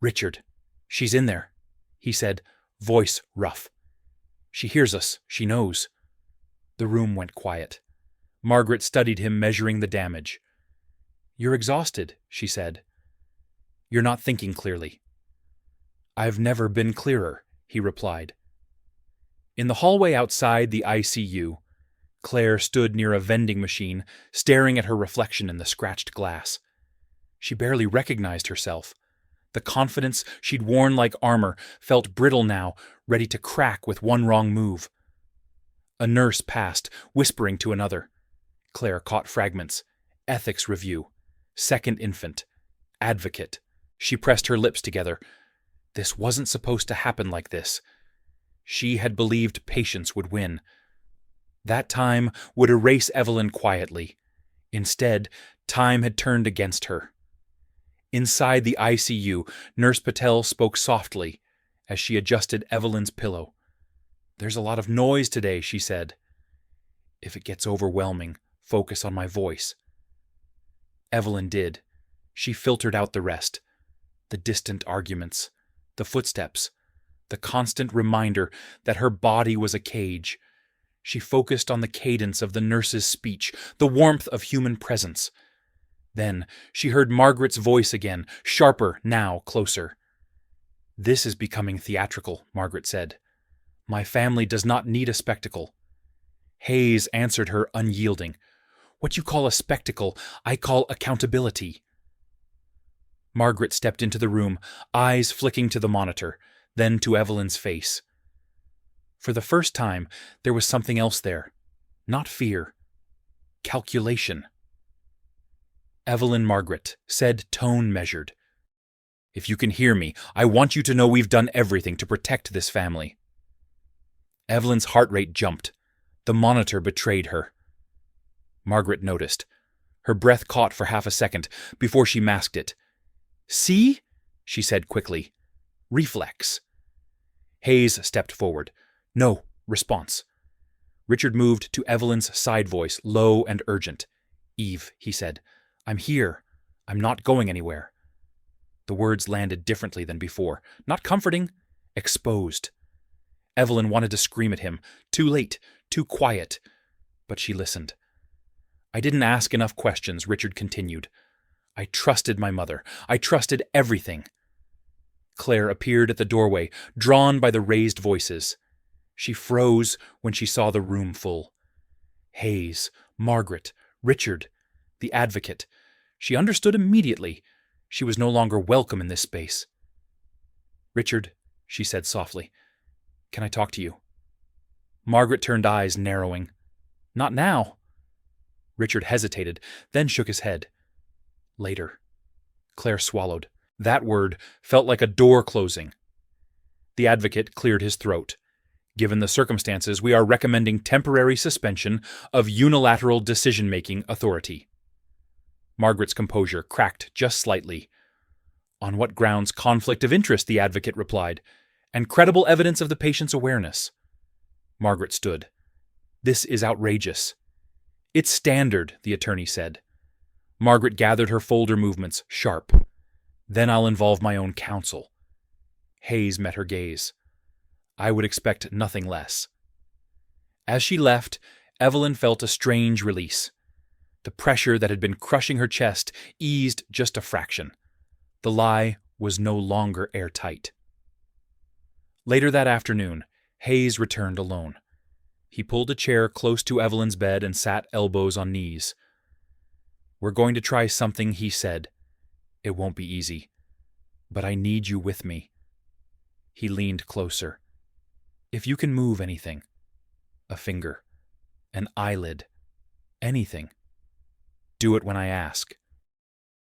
"Richard, she's in there," he said, voice rough. "She hears us. She knows." The room went quiet. Margaret studied him, measuring the damage. "You're exhausted," she said. "You're not thinking clearly." "I've never been clearer," he replied. In the hallway outside the ICU, Claire stood near a vending machine, staring at her reflection in the scratched glass. She barely recognized herself. The confidence she'd worn like armor felt brittle now, ready to crack with one wrong move. A nurse passed, whispering to another. Claire caught fragments. Ethics review. Second infant. Advocate. She pressed her lips together. This wasn't supposed to happen like this. She had believed patience would win. That time would erase Evelyn quietly. Instead, Time had turned against her. Inside the ICU, Nurse Patel spoke softly as she adjusted Evelyn's pillow. "There's a lot of noise today," she said. "If it gets overwhelming, focus on my voice." Evelyn did. She filtered out the rest. The distant arguments, the footsteps, the constant reminder that her body was a cage. She focused on the cadence of the nurse's speech, the warmth of human presence. Then she heard Margaret's voice again, sharper, now closer. "This is becoming theatrical," Margaret said. "My family does not need a spectacle." Hayes answered her unyielding. "What you call a spectacle, I call accountability." Margaret stepped into the room, eyes flicking to the monitor, then to Evelyn's face. For the first time, there was something else there. Not fear. Calculation. "Evelyn Margaret," said, tone measured. "If you can hear me, I want you to know we've done everything to protect this family." Evelyn's heart rate jumped. The monitor betrayed her. Margaret noticed. Her breath caught for half a second before she masked it. "See?" she said quickly. "Reflex." Hayes stepped forward. "No," response. Richard moved to Evelyn's side voice, low and urgent. "Eve," he said, "I'm here. I'm not going anywhere." The words landed differently than before. Not comforting, exposed. Evelyn wanted to scream at him. Too late, too quiet. But she listened. "I didn't ask enough questions," Richard continued. "I trusted my mother. I trusted everything." Claire appeared at the doorway, drawn by the raised voices. She froze when she saw the room full. Hayes, Margaret, Richard, the advocate. She understood immediately. She was no longer welcome in this space. "Richard," she said softly, "can I talk to you?" Margaret turned eyes narrowing. "Not now." Richard hesitated, then shook his head. "Later." Claire swallowed. That word felt like a door closing. The advocate cleared his throat. "Given the circumstances, we are recommending temporary suspension of unilateral decision-making authority." Margaret's composure cracked just slightly. "On what grounds conflict of interest?" the advocate replied, "and credible evidence of the patient's awareness." Margaret stood. "This is outrageous." "It's standard," the attorney said. Margaret gathered her folder movements, sharp. "Then I'll involve my own counsel." Hayes met her gaze. "I would expect nothing less." As she left, Evelyn felt a strange release. The pressure that had been crushing her chest eased just a fraction. The lie was no longer airtight. Later that afternoon, Hayes returned alone. He pulled a chair close to Evelyn's bed and sat elbows on knees. "We're going to try something," he said. "It won't be easy. But I need you with me." He leaned closer. "If you can move anything, a finger, an eyelid, anything, do it when I ask."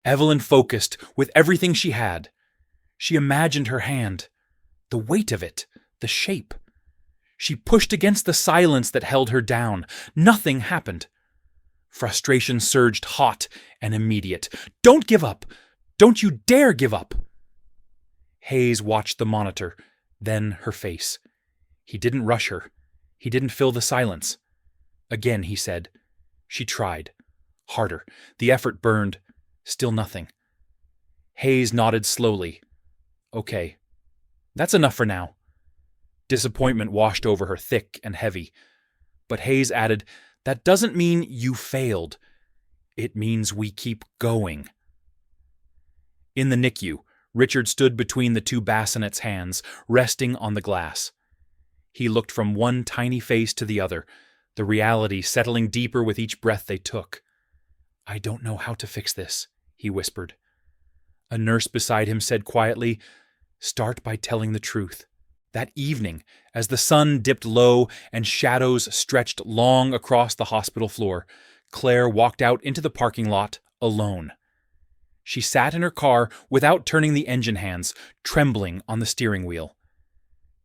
Evelyn focused with everything she had. She imagined her hand, the weight of it, the shape. She pushed against the silence that held her down. Nothing happened. Frustration surged hot and immediate. "Don't give up! Don't you dare give up!" Hayes watched the monitor, then her face. He didn't rush her. He didn't fill the silence. Again he said. She tried. Harder. The effort burned. Still nothing. Hayes nodded slowly. "Okay. That's enough for now." Disappointment washed over her, thick and heavy. But Hayes added, "That doesn't mean you failed. It means we keep going." In the NICU, Richard stood between the two bassinets' hands, resting on the glass. He looked from one tiny face to the other, the reality settling deeper with each breath they took. "I don't know how to fix this," he whispered. A nurse beside him said quietly, "Start by telling the truth." That evening, as the sun dipped low and shadows stretched long across the hospital floor, Claire walked out into the parking lot alone. She sat in her car without turning the engine hands, trembling on the steering wheel.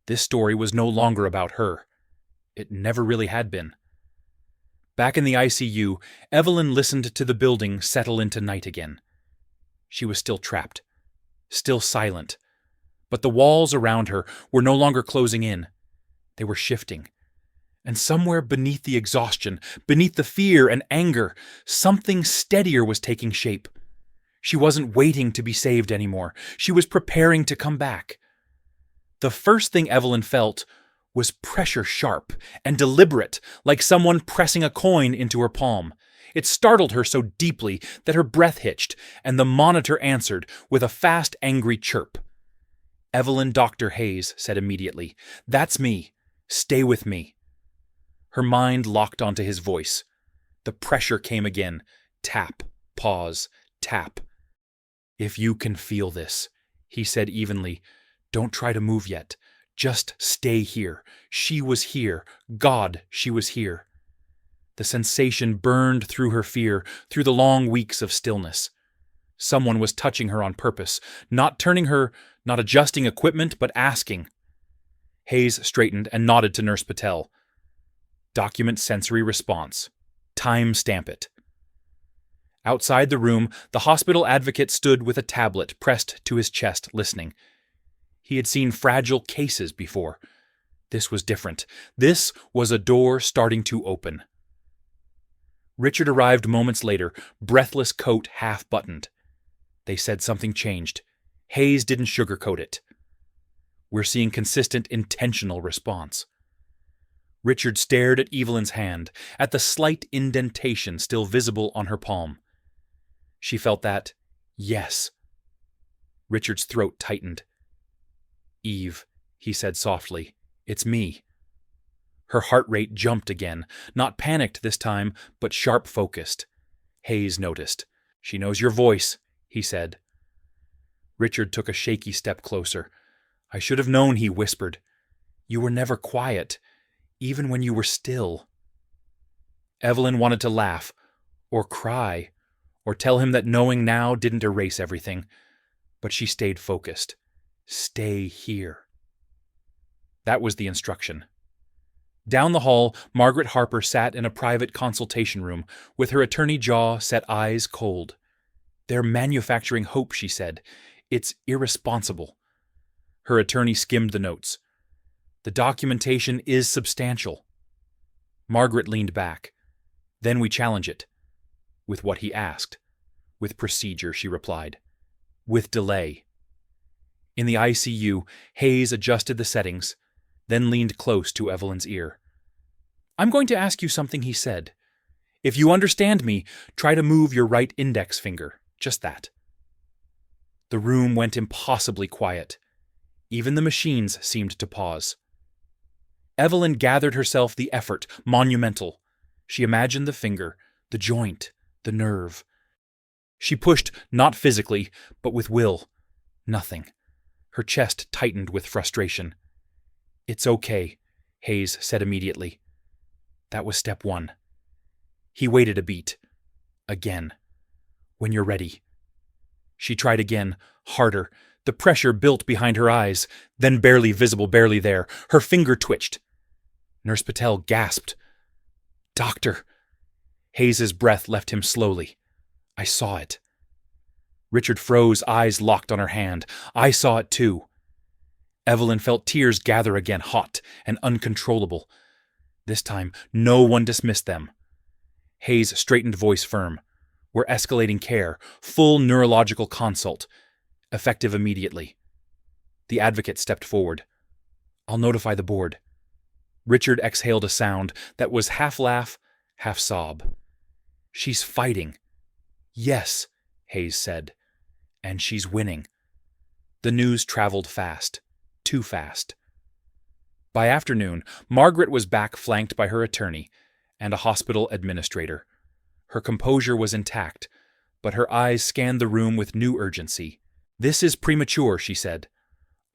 This story was no longer about her. It never really had been. Back in the ICU, Evelyn listened to the building settle into night again. She was still trapped, still silent, but the walls around her were no longer closing in. They were shifting. And somewhere beneath the exhaustion, beneath the fear and anger, something steadier was taking shape. She wasn't waiting to be saved anymore. She was preparing to come back. The first thing Evelyn felt was pressure, sharp and deliberate, like someone pressing a coin into her palm. It startled her so deeply that her breath hitched, and the monitor answered with a fast, angry chirp. "Evelyn, Dr. Hayes," said immediately. "That's me. Stay with me." Her mind locked onto his voice. The pressure came again. Tap, pause, tap. "If you can feel this," he said evenly, "don't try to move yet. Just stay here. She was here. God, she was here." The sensation burned through her fear, through the long weeks of stillness. Someone was touching her on purpose, not turning her, not adjusting equipment, but asking. Hayes straightened and nodded to Nurse Patel. "Document sensory response. Time stamp it." Outside the room, the hospital advocate stood with a tablet pressed to his chest, listening. He had seen fragile cases before. This was different. This was a door starting to open. Richard arrived moments later, breathless, coat half-buttoned. They said something changed. Hayes didn't sugarcoat it. "We're seeing consistent, intentional response." Richard stared at Evelyn's hand, at the slight indentation still visible on her palm. She felt that, yes. Richard's throat tightened. "Eve," he said softly, "it's me." Her heart rate jumped again, not panicked this time, but sharp-focused. Hayes noticed. "She knows your voice," he said. Richard took a shaky step closer. "I should have known," he whispered. "You were never quiet, even when you were still." Evelyn wanted to laugh, or cry, or tell him that knowing now didn't erase everything, but she stayed focused. "Stay here." That was the instruction. Down the hall, Margaret Harper sat in a private consultation room, with her attorney jaw set, eyes cold. "They're manufacturing hope," she said. "It's irresponsible." Her attorney skimmed the notes. "The documentation is substantial." Margaret leaned back. "Then we challenge it." "With what he asked." "With procedure," she replied. "With delay." In the ICU, Hayes adjusted the settings, then leaned close to Evelyn's ear. "I'm going to ask you something," he said. "If you understand me, try to move your right index finger. Just that." The room went impossibly quiet. Even the machines seemed to pause. Evelyn gathered herself the effort, monumental. She imagined the finger, the joint, the nerve. She pushed, not physically, but with will. Nothing. Her chest tightened with frustration. "It's okay," Hayes said immediately. That was step one. He waited a beat. Again. "When you're ready." She tried again, harder. The pressure built behind her eyes, then barely visible, barely there. Her finger twitched. Nurse Patel gasped. "Doctor!" Hayes's breath left him slowly. "I saw it." Richard froze, eyes locked on her hand. "I saw it too." Evelyn felt tears gather again, hot and uncontrollable. This time, no one dismissed them. Hayes' straightened voice firm. "We're escalating care. Full neurological consult. Effective immediately." The advocate stepped forward. "I'll notify the board." Richard exhaled a sound that was half laugh, half sob. "She's fighting." "Yes," Hayes said. "And she's winning." The news traveled fast. Too fast. By afternoon, Margaret was back, flanked by her attorney and a hospital administrator. Her composure was intact, but her eyes scanned the room with new urgency. "This is premature," she said.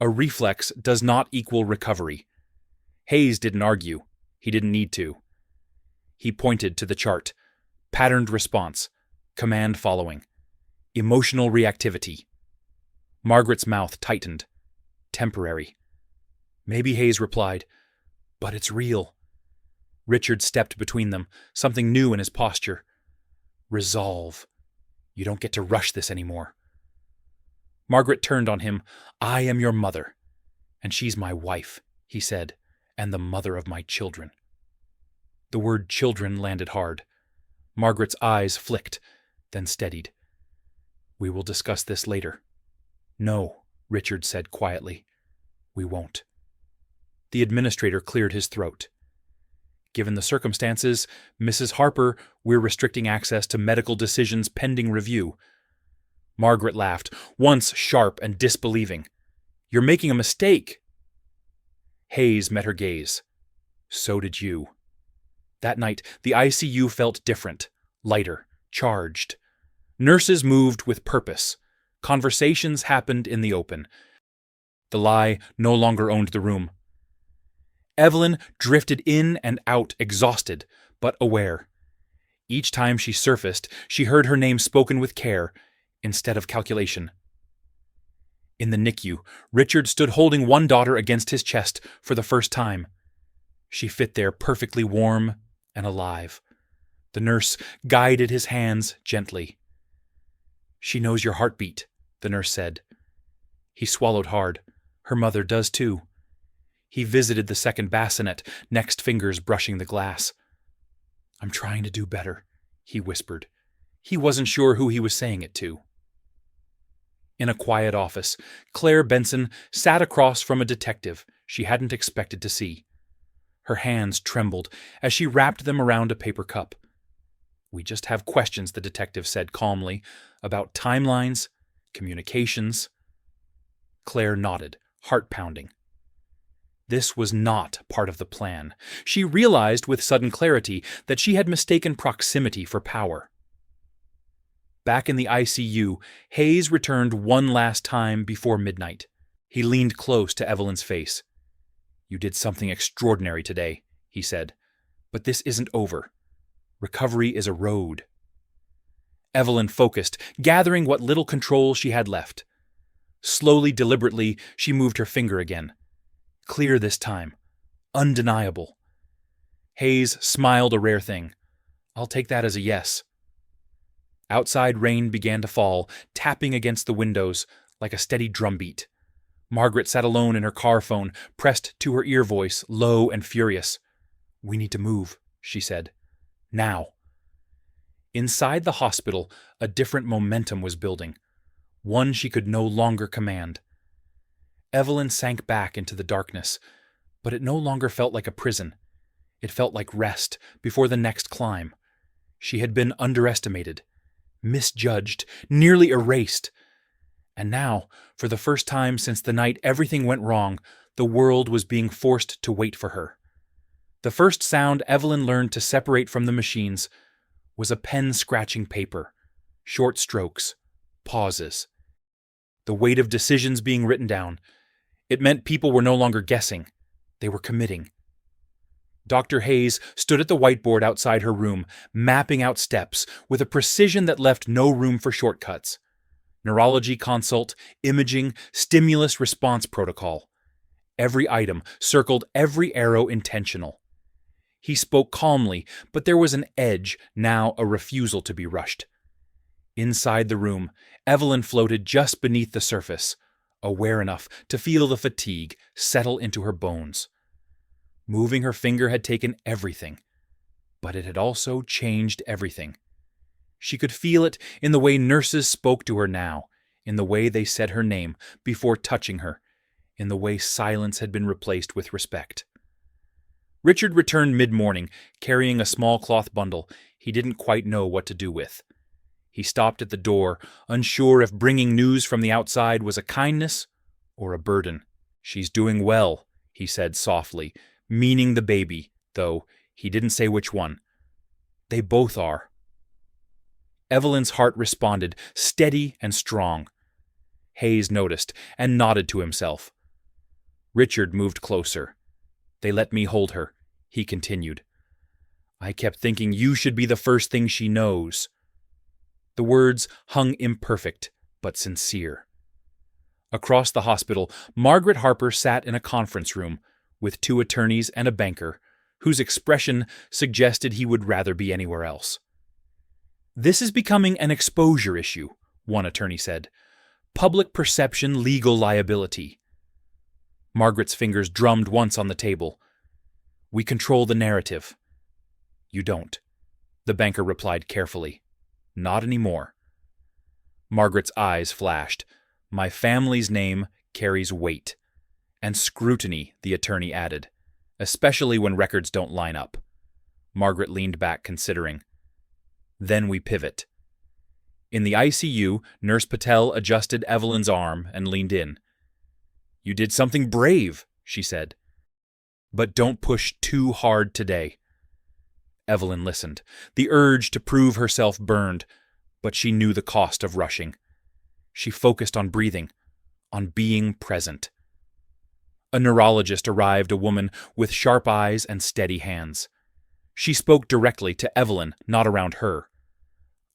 "A reflex does not equal recovery." Hayes didn't argue. He didn't need to. He pointed to the chart. Patterned response. Command following. Emotional reactivity. Margaret's mouth tightened. Temporary. Maybe, Hayes replied, "but it's real." Richard stepped between them, something new in his posture. Resolve. You don't get to rush this anymore. Margaret turned on him. I am your mother, and she's my wife, he said, and the mother of my children. The word children landed hard. Margaret's eyes flicked, then steadied. We will discuss this later. No, Richard said quietly. We won't. The administrator cleared his throat. Given the circumstances, Mrs. Harper, we're restricting access to medical decisions pending review. Margaret laughed, once sharp and disbelieving. You're making a mistake. Hayes met her gaze. So did you. That night, the ICU felt different, lighter, charged. Nurses moved with purpose. Conversations happened in the open. The lie no longer owned the room. Evelyn drifted in and out, exhausted, but aware. Each time she surfaced, she heard her name spoken with care, instead of calculation. In the NICU, Richard stood holding one daughter against his chest for the first time. She fit there perfectly warm and alive. The nurse guided his hands gently. She knows your heartbeat, the nurse said. He swallowed hard. Her mother does too. He visited the second bassinet, next fingers brushing the glass. I'm trying to do better, he whispered. He wasn't sure who he was saying it to. In a quiet office, Claire Benson sat across from a detective she hadn't expected to see. Her hands trembled as she wrapped them around a paper cup. We just have questions, the detective said calmly, about timelines, communications. Claire nodded, heart pounding. This was not part of the plan. She realized with sudden clarity that she had mistaken proximity for power. Back in the ICU, Hayes returned one last time before midnight. He leaned close to Evelyn's face. You did something extraordinary today, he said, but this isn't over. Recovery is a road. Evelyn focused, gathering what little control she had left. Slowly, deliberately, she moved her finger again. Clear this time. Undeniable. Hayes smiled, a rare thing. I'll take that as a yes. Outside rain began to fall, tapping against the windows like a steady drumbeat. Margaret sat alone in her car phone, pressed to her ear voice, low and furious. We need to move, she said. Now. Inside the hospital, a different momentum was building, one she could no longer command. Evelyn sank back into the darkness, but it no longer felt like a prison. It felt like rest before the next climb. She had been underestimated, misjudged, nearly erased. And now, for the first time since the night everything went wrong, the world was being forced to wait for her. The first sound Evelyn learned to separate from the machines was a pen scratching paper, short strokes, pauses. The weight of decisions being written down. It meant people were no longer guessing. They were committing. Dr. Hayes stood at the whiteboard outside her room, mapping out steps with a precision that left no room for shortcuts. Neurology consult, imaging, stimulus response protocol. Every item circled, every arrow intentional. He spoke calmly, but there was an edge, now a refusal to be rushed. Inside the room, Evelyn floated just beneath the surface, aware enough to feel the fatigue settle into her bones. Moving her finger had taken everything, but it had also changed everything. She could feel it in the way nurses spoke to her now, in the way they said her name before touching her, in the way silence had been replaced with respect. Richard returned mid-morning, carrying a small cloth bundle he didn't quite know what to do with. He stopped at the door, unsure if bringing news from the outside was a kindness or a burden. She's doing well, he said softly, meaning the baby, though he didn't say which one. They both are. Evelyn's heart responded, steady and strong. Hayes noticed and nodded to himself. Richard moved closer. They let me hold her, he continued. I kept thinking you should be the first thing she knows. The words hung imperfect, but sincere. Across the hospital, Margaret Harper sat in a conference room with 2 attorneys and a banker, whose expression suggested he would rather be anywhere else. "This is becoming an exposure issue," one attorney said. "Public perception, legal liability." Margaret's fingers drummed once on the table. "We control the narrative." "You don't," the banker replied carefully. "Not anymore." Margaret's eyes flashed. "My family's name carries weight." "And scrutiny," the attorney added, "especially when records don't line up." Margaret leaned back, considering. "Then we pivot." In the ICU, Nurse Patel adjusted Evelyn's arm and leaned in. "You did something brave," she said. "But don't push too hard today." Evelyn listened. The urge to prove herself burned, but she knew the cost of rushing. She focused on breathing, on being present. A neurologist arrived, a woman with sharp eyes and steady hands. She spoke directly to Evelyn, not around her.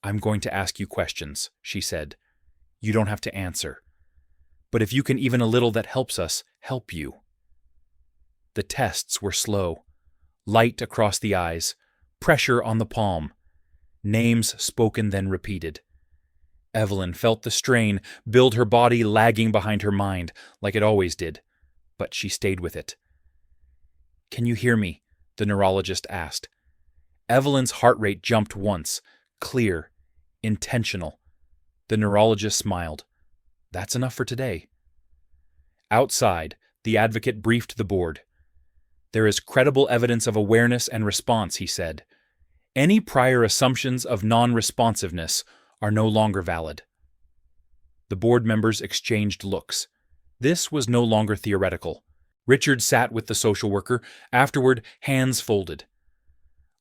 "I'm going to ask you questions," she said. "You don't have to answer. But if you can even a little that helps us, help you." The tests were slow. Light across the eyes, pressure on the palm. Names spoken then repeated. Evelyn felt the strain build, her body lagging behind her mind, like it always did, but she stayed with it. "Can you hear me?" the neurologist asked. Evelyn's heart rate jumped once, clear, intentional. The neurologist smiled. "That's enough for today." Outside, the advocate briefed the board. "There is credible evidence of awareness and response," he said. "Any prior assumptions of non-responsiveness are no longer valid." The board members exchanged looks. This was no longer theoretical. Richard sat with the social worker, afterward, hands folded.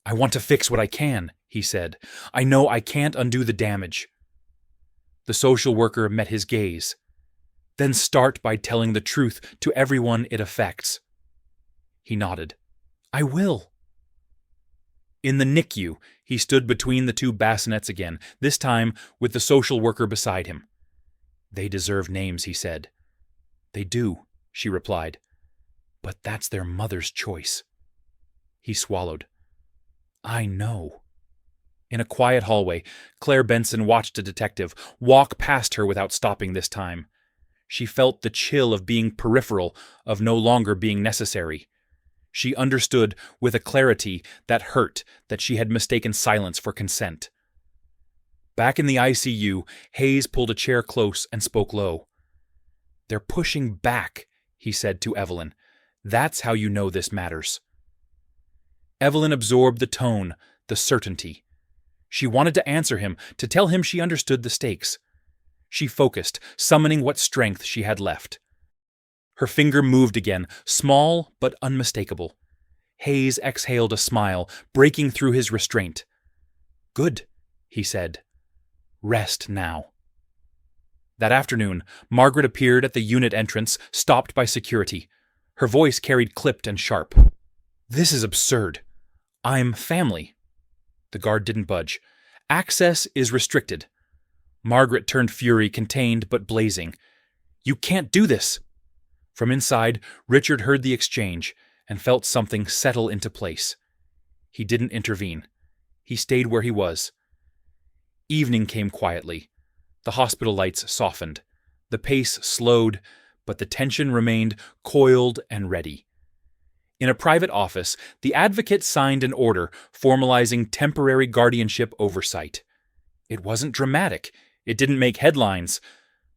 "I want to fix what I can," he said. "I know I can't undo the damage." The social worker met his gaze. "Then start by telling the truth to everyone it affects." He nodded. "I will." In the NICU, he stood between the two bassinets again, this time with the social worker beside him. "They deserve names," he said. "They do," she replied. "But that's their mother's choice." He swallowed. "I know." In a quiet hallway, Claire Benson watched a detective walk past her without stopping this time. She felt the chill of being peripheral, of no longer being necessary. She understood with a clarity that hurt that she had mistaken silence for consent. Back in the ICU, Hayes pulled a chair close and spoke low. "They're pushing back," he said to Evelyn. "That's how you know this matters." Evelyn absorbed the tone, the certainty. She wanted to answer him, to tell him she understood the stakes. She focused, summoning what strength she had left. Her finger moved again, small but unmistakable. Hayes exhaled a smile, breaking through his restraint. "Good," he said. "Rest now." That afternoon, Margaret appeared at the unit entrance, stopped by security. Her voice carried clipped and sharp. "This is absurd. I'm family." The guard didn't budge. "Access is restricted." Margaret turned fury, contained but blazing. "You can't do this!" From inside, Richard heard the exchange and felt something settle into place. He didn't intervene. He stayed where he was. Evening came quietly. The hospital lights softened. The pace slowed, but the tension remained coiled and ready. In a private office, the advocate signed an order formalizing temporary guardianship oversight. It wasn't dramatic. It didn't make headlines,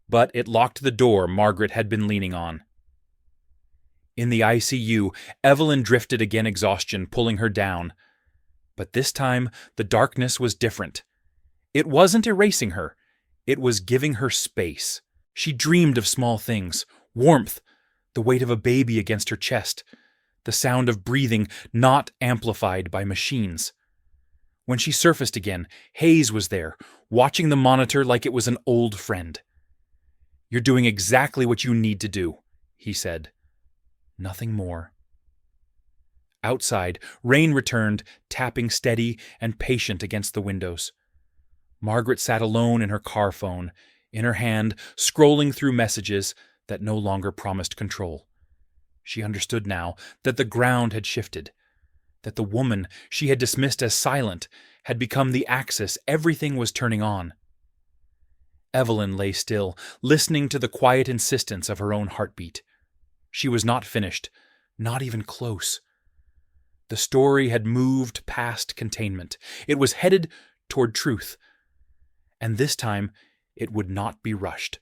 but it locked the door Margaret had been leaning on. In the ICU, Evelyn drifted again, exhaustion pulling her down. But this time, the darkness was different. It wasn't erasing her. It was giving her space. She dreamed of small things, warmth, the weight of a baby against her chest, the sound of breathing not amplified by machines. When she surfaced again, Hayes was there, watching the monitor like it was an old friend. "You're doing exactly what you need to do," he said. "Nothing more." Outside, rain returned, tapping steady and patient against the windows. Margaret sat alone in her car phone, in her hand, scrolling through messages that no longer promised control. She understood now that the ground had shifted. that the woman she had dismissed as silent had become the axis everything was turning on. Evelyn lay still, listening to the quiet insistence of her own heartbeat. She was not finished, not even close. The story had moved past containment. It was headed toward truth. And this time, it would not be rushed.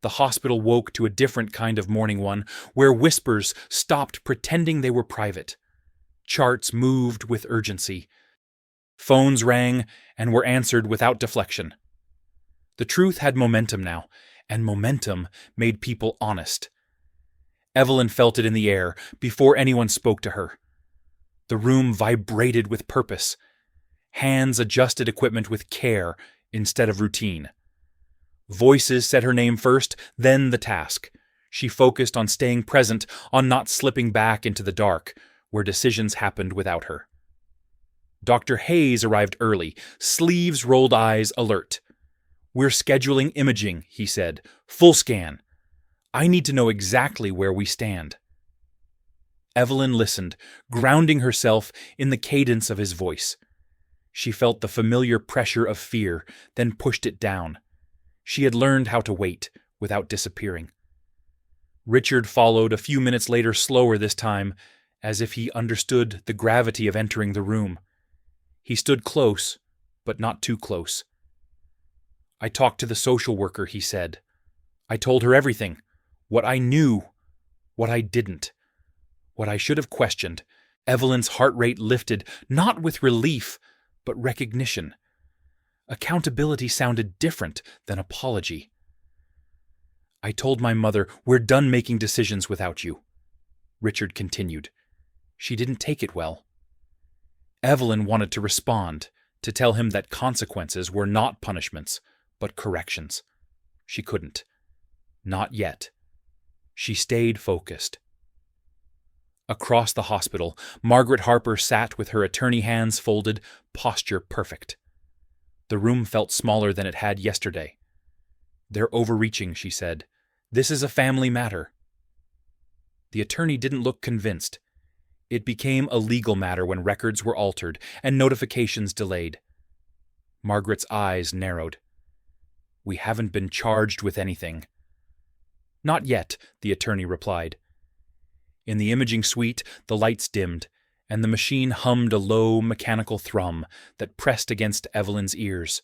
The hospital woke to a different kind of morning one, where whispers stopped pretending they were private. Charts moved with urgency. Phones rang and were answered without deflection. The truth had momentum now, and momentum made people honest. Evelyn felt it in the air before anyone spoke to her. The room vibrated with purpose. Hands adjusted equipment with care instead of routine. Voices said her name first, then the task. She focused on staying present, on not slipping back into the dark, where decisions happened without her. Dr. Hayes arrived early, sleeves rolled eyes alert. "We're scheduling imaging," he said. "Full scan. I need to know exactly where we stand." Evelyn listened, grounding herself in the cadence of his voice. She felt the familiar pressure of fear, then pushed it down. She had learned how to wait without disappearing. Richard followed a few minutes later, slower this time, as if he understood the gravity of entering the room. He stood close, but not too close. "I talked to the social worker," he said. "I told her everything. What I knew, what I didn't, what I should have questioned." Evelyn's heart rate lifted, not with relief, but recognition. Accountability sounded different than apology. "I told my mother, we're done making decisions without you," Richard continued. She didn't take it well. Evelyn wanted to respond, to tell him that consequences were not punishments, but corrections. She couldn't. Not yet. She stayed focused. Across the hospital, Margaret Harper sat with her attorney hands folded, posture perfect. The room felt smaller than it had yesterday. "They're overreaching," she said. "This is a family matter." The attorney didn't look convinced. It became a legal matter when records were altered and notifications delayed. Margaret's eyes narrowed. "We haven't been charged with anything." "Not yet," the attorney replied. In the imaging suite, the lights dimmed, and the machine hummed a low, mechanical thrum that pressed against Evelyn's ears.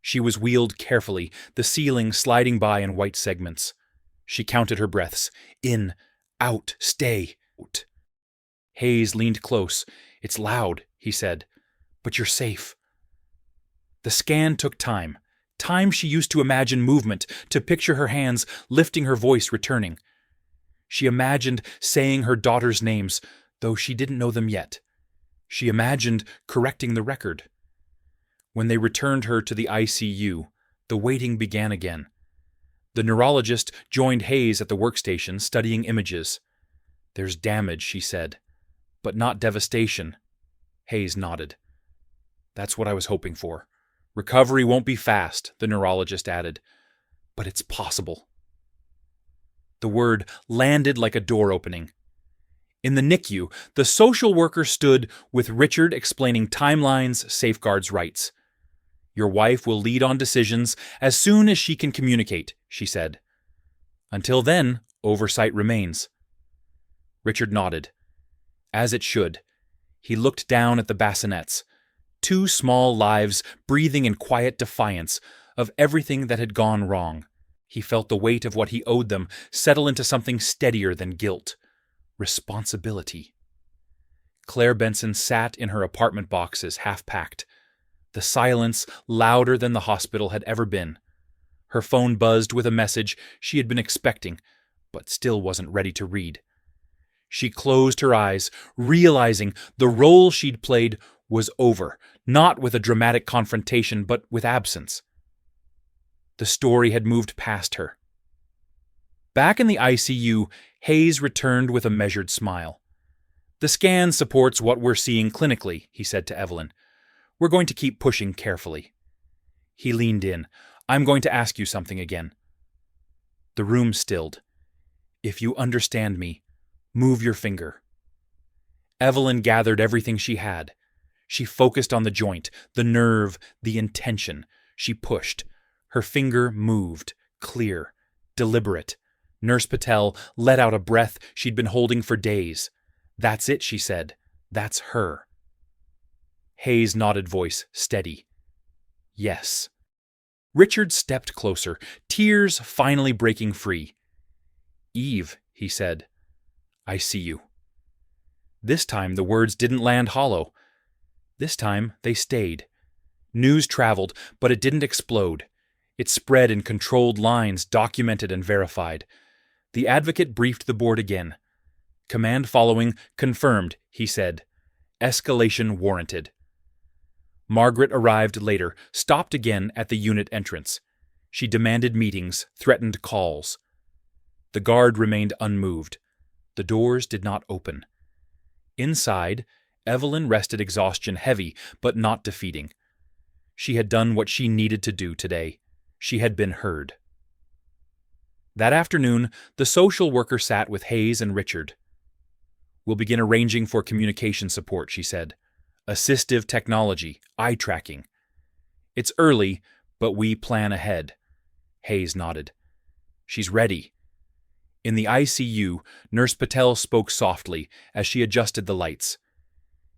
She was wheeled carefully, the ceiling sliding by in white segments. She counted her breaths. In, out, stay, out. Hayes leaned close. "It's loud," he said, "but you're safe." The scan took time. Time she used to imagine movement, to picture her hands lifting, her voice returning. She imagined saying her daughter's names, though she didn't know them yet. She imagined correcting the record. When they returned her to the ICU, the waiting began again. The neurologist joined Hayes at the workstation, studying images. "There's damage," she said, "but not devastation." Hayes nodded. "That's what I was hoping for. Recovery won't be fast," the neurologist added, "but it's possible." The word landed like a door opening. In the NICU, the social worker stood with Richard explaining timelines, safeguards, rights. "Your wife will lead on decisions as soon as she can communicate," she said. "Until then, oversight remains." Richard nodded. As it should. He looked down at the bassinets. 2 small lives breathing in quiet defiance of everything that had gone wrong. He felt the weight of what he owed them settle into something steadier than guilt. Responsibility. Claire Benson sat in her apartment boxes, half-packed. The silence louder than the hospital had ever been. Her phone buzzed with a message she had been expecting, but still wasn't ready to read. She closed her eyes, realizing the role she'd played was over, not with a dramatic confrontation, but with absence. The story had moved past her. Back in the ICU, Hayes returned with a measured smile. "The scan supports what we're seeing clinically," he said to Evelyn. "We're going to keep pushing carefully." He leaned in. "I'm going to ask you something again." The room stilled. "If you understand me, move your finger." Evelyn gathered everything she had. She focused on the joint, the nerve, the intention. She pushed. Her finger moved, clear, deliberate. Nurse Patel let out a breath she'd been holding for days. "That's it," she said. "That's her." Hayes' nodded voice, steady. "Yes." Richard stepped closer, tears finally breaking free. "Eve," he said, "I see you." This time the words didn't land hollow. This time they stayed. News traveled, but it didn't explode. It spread in controlled lines, documented and verified. The advocate briefed the board again. "Command following, confirmed," he said. "Escalation warranted." Margaret arrived later, stopped again at the unit entrance. She demanded meetings, threatened calls. The guard remained unmoved. The doors did not open. Inside, Evelyn rested exhaustion heavy, but not defeating. She had done what she needed to do today. She had been heard. That afternoon, the social worker sat with Hayes and Richard. "We'll begin arranging for communication support," she said. "Assistive technology, eye tracking. It's early, but we plan ahead." Hayes nodded. "She's ready." In the ICU, Nurse Patel spoke softly as she adjusted the lights.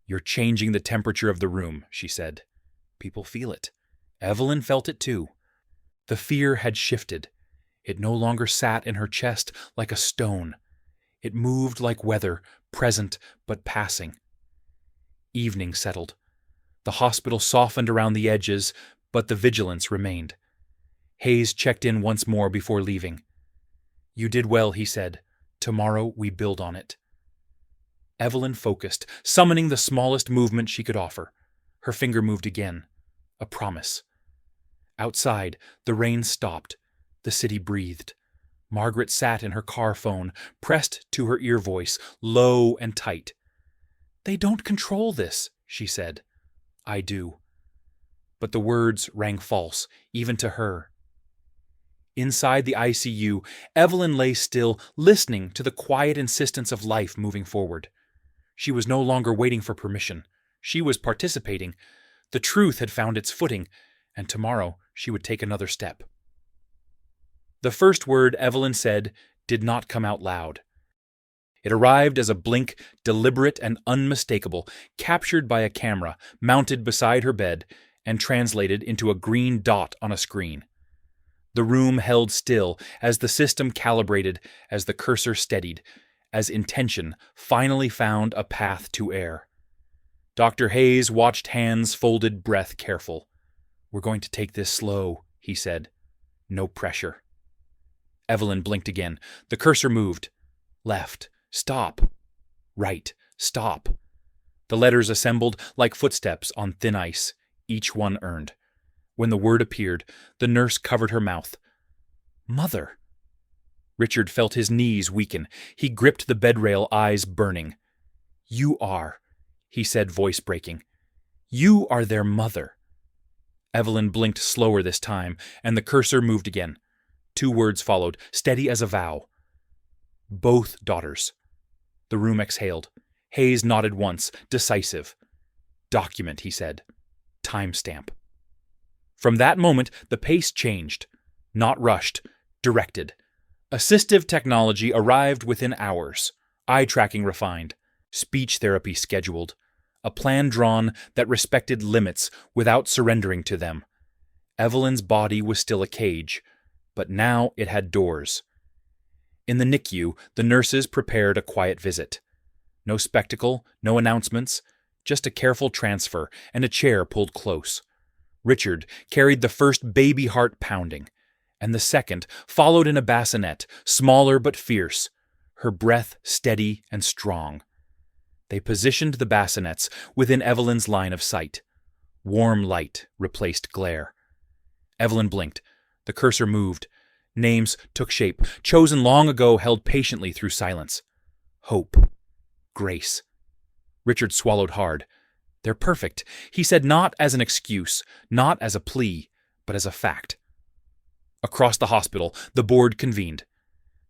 "You're changing the temperature of the room," she said. "People feel it." Evelyn felt it too. The fear had shifted. It no longer sat in her chest like a stone. It moved like weather, present but passing. Evening settled. The hospital softened around the edges, but the vigilance remained. Hayes checked in once more before leaving. "You did well," he said. "Tomorrow we build on it." Evelyn focused, summoning the smallest movement she could offer. Her finger moved again. A promise. Outside, the rain stopped. The city breathed. Margaret sat in her car phone, pressed to her ear voice, low and tight. "They don't control this," she said. "I do." But the words rang false, even to her. Inside the ICU, Evelyn lay still, listening to the quiet insistence of life moving forward. She was no longer waiting for permission. She was participating. The truth had found its footing, and tomorrow she would take another step. The first word Evelyn said did not come out loud. It arrived as a blink, deliberate and unmistakable, captured by a camera mounted beside her bed and translated into a green dot on a screen. The room held still as the system calibrated, as the cursor steadied, as intention finally found a path to air. Dr. Hayes watched hands folded, breath careful. "We're going to take this slow," he said. "No pressure." Evelyn blinked again. The cursor moved. Left. Stop. Right. Stop. The letters assembled like footsteps on thin ice, each one earned. When the word appeared, the nurse covered her mouth. "Mother." Richard felt his knees weaken. He gripped the bedrail, eyes burning. "You are," he said, voice breaking. "You are their mother." Evelyn blinked slower this time, and the cursor moved again. 2 words followed, steady as a vow. "Both daughters." The room exhaled. Hayes nodded once, decisive. "Document," he said. "Timestamp." From that moment, the pace changed. Not rushed, directed. Assistive technology arrived within hours. Eye tracking refined. Speech therapy scheduled. A plan drawn that respected limits without surrendering to them. Evelyn's body was still a cage, but now it had doors. In the NICU, the nurses prepared a quiet visit. No spectacle, no announcements, just a careful transfer and a chair pulled close. Richard carried the first baby heart pounding, and the second followed in a bassinet, smaller but fierce, her breath steady and strong. They positioned the bassinets within Evelyn's line of sight. Warm light replaced glare. Evelyn blinked. The cursor moved. Names took shape, chosen long ago, held patiently through silence. Hope. Grace. Richard swallowed hard. "They're perfect," he said, not as an excuse, not as a plea, but as a fact. Across the hospital, the board convened.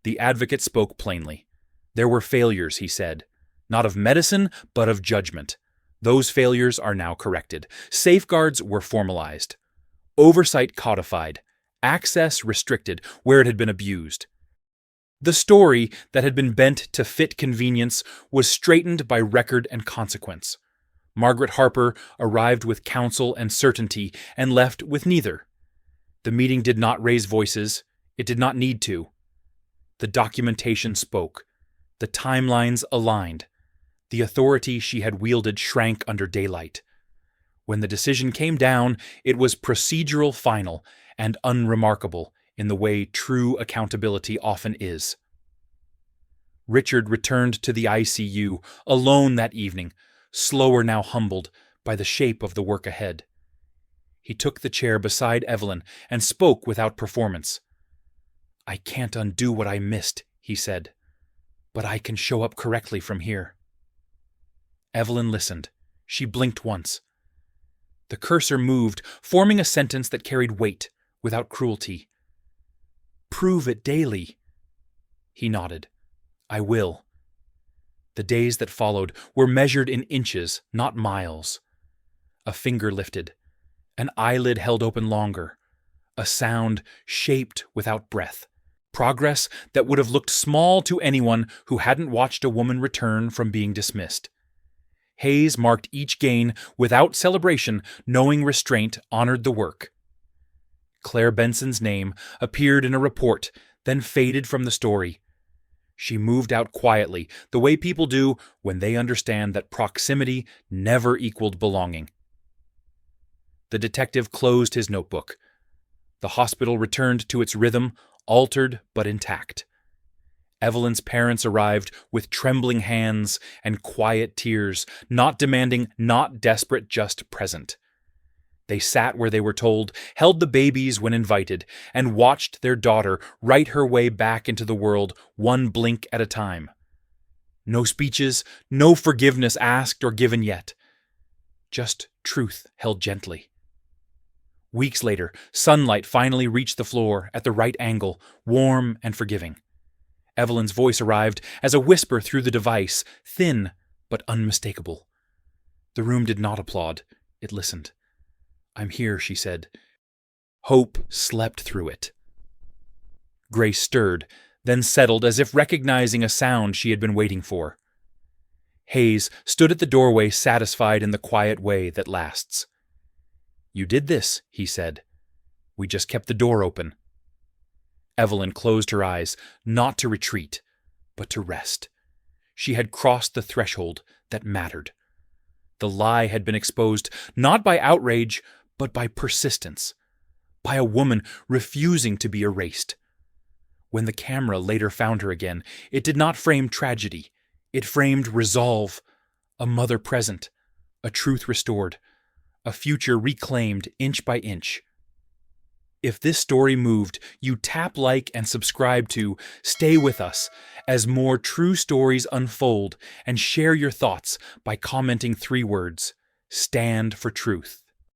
The advocate spoke plainly. There were failures, he said. not of medicine, but of judgment. Those failures are now corrected. Safeguards were formalized. Oversight codified. Access restricted where it had been abused. The story that had been bent to fit convenience was straightened by record and consequence. Margaret Harper arrived with counsel and certainty and left with neither. The meeting did not raise voices. It did not need to. The documentation spoke. The timelines aligned. The authority she had wielded shrank under daylight. When the decision came down, it was procedural, final, and unremarkable in the way true accountability often is. Richard returned to the ICU, alone that evening, slower now humbled by the shape of the work ahead. He took the chair beside Evelyn and spoke without performance. "I can't undo what I missed," he said, "but I can show up correctly from here." Evelyn listened. She blinked once. The cursor moved, forming a sentence that carried weight, without cruelty. "Prove it daily." He nodded. "I will." The days that followed were measured in inches, not miles. A finger lifted. An eyelid held open longer. A sound shaped without breath. Progress that would have looked small to anyone who hadn't watched a woman return from being dismissed. Hayes marked each gain without celebration, knowing restraint honored the work. Claire Benson's name appeared in a report, then faded from the story. She moved out quietly, the way people do when they understand that proximity never equaled belonging. The detective closed his notebook. The hospital returned to its rhythm, altered but intact. Evelyn's parents arrived with trembling hands and quiet tears, not demanding, not desperate, just present. They sat where they were told, held the babies when invited, and watched their daughter write her way back into the world one blink at a time. No speeches, no forgiveness asked or given yet. Just truth held gently. Weeks later, sunlight finally reached the floor at the right angle, warm and forgiving. Evelyn's voice arrived as a whisper through the device, thin but unmistakable. The room did not applaud. It listened. "I'm here," she said. Hope slept through it. Grace stirred, then settled as if recognizing a sound she had been waiting for. Hayes stood at the doorway, satisfied in the quiet way that lasts. "You did this," he said. "We just kept the door open." Evelyn closed her eyes, not to retreat, but to rest. She had crossed the threshold that mattered. The lie had been exposed not by outrage, but by persistence, by a woman refusing to be erased. When the camera later found her again, it did not frame tragedy. It framed resolve, a mother present, a truth restored, a future reclaimed inch by inch. If this story moved, you tap like and subscribe to Stay With Us as more true stories unfold, and share your thoughts by commenting 3 words: Stand for Truth.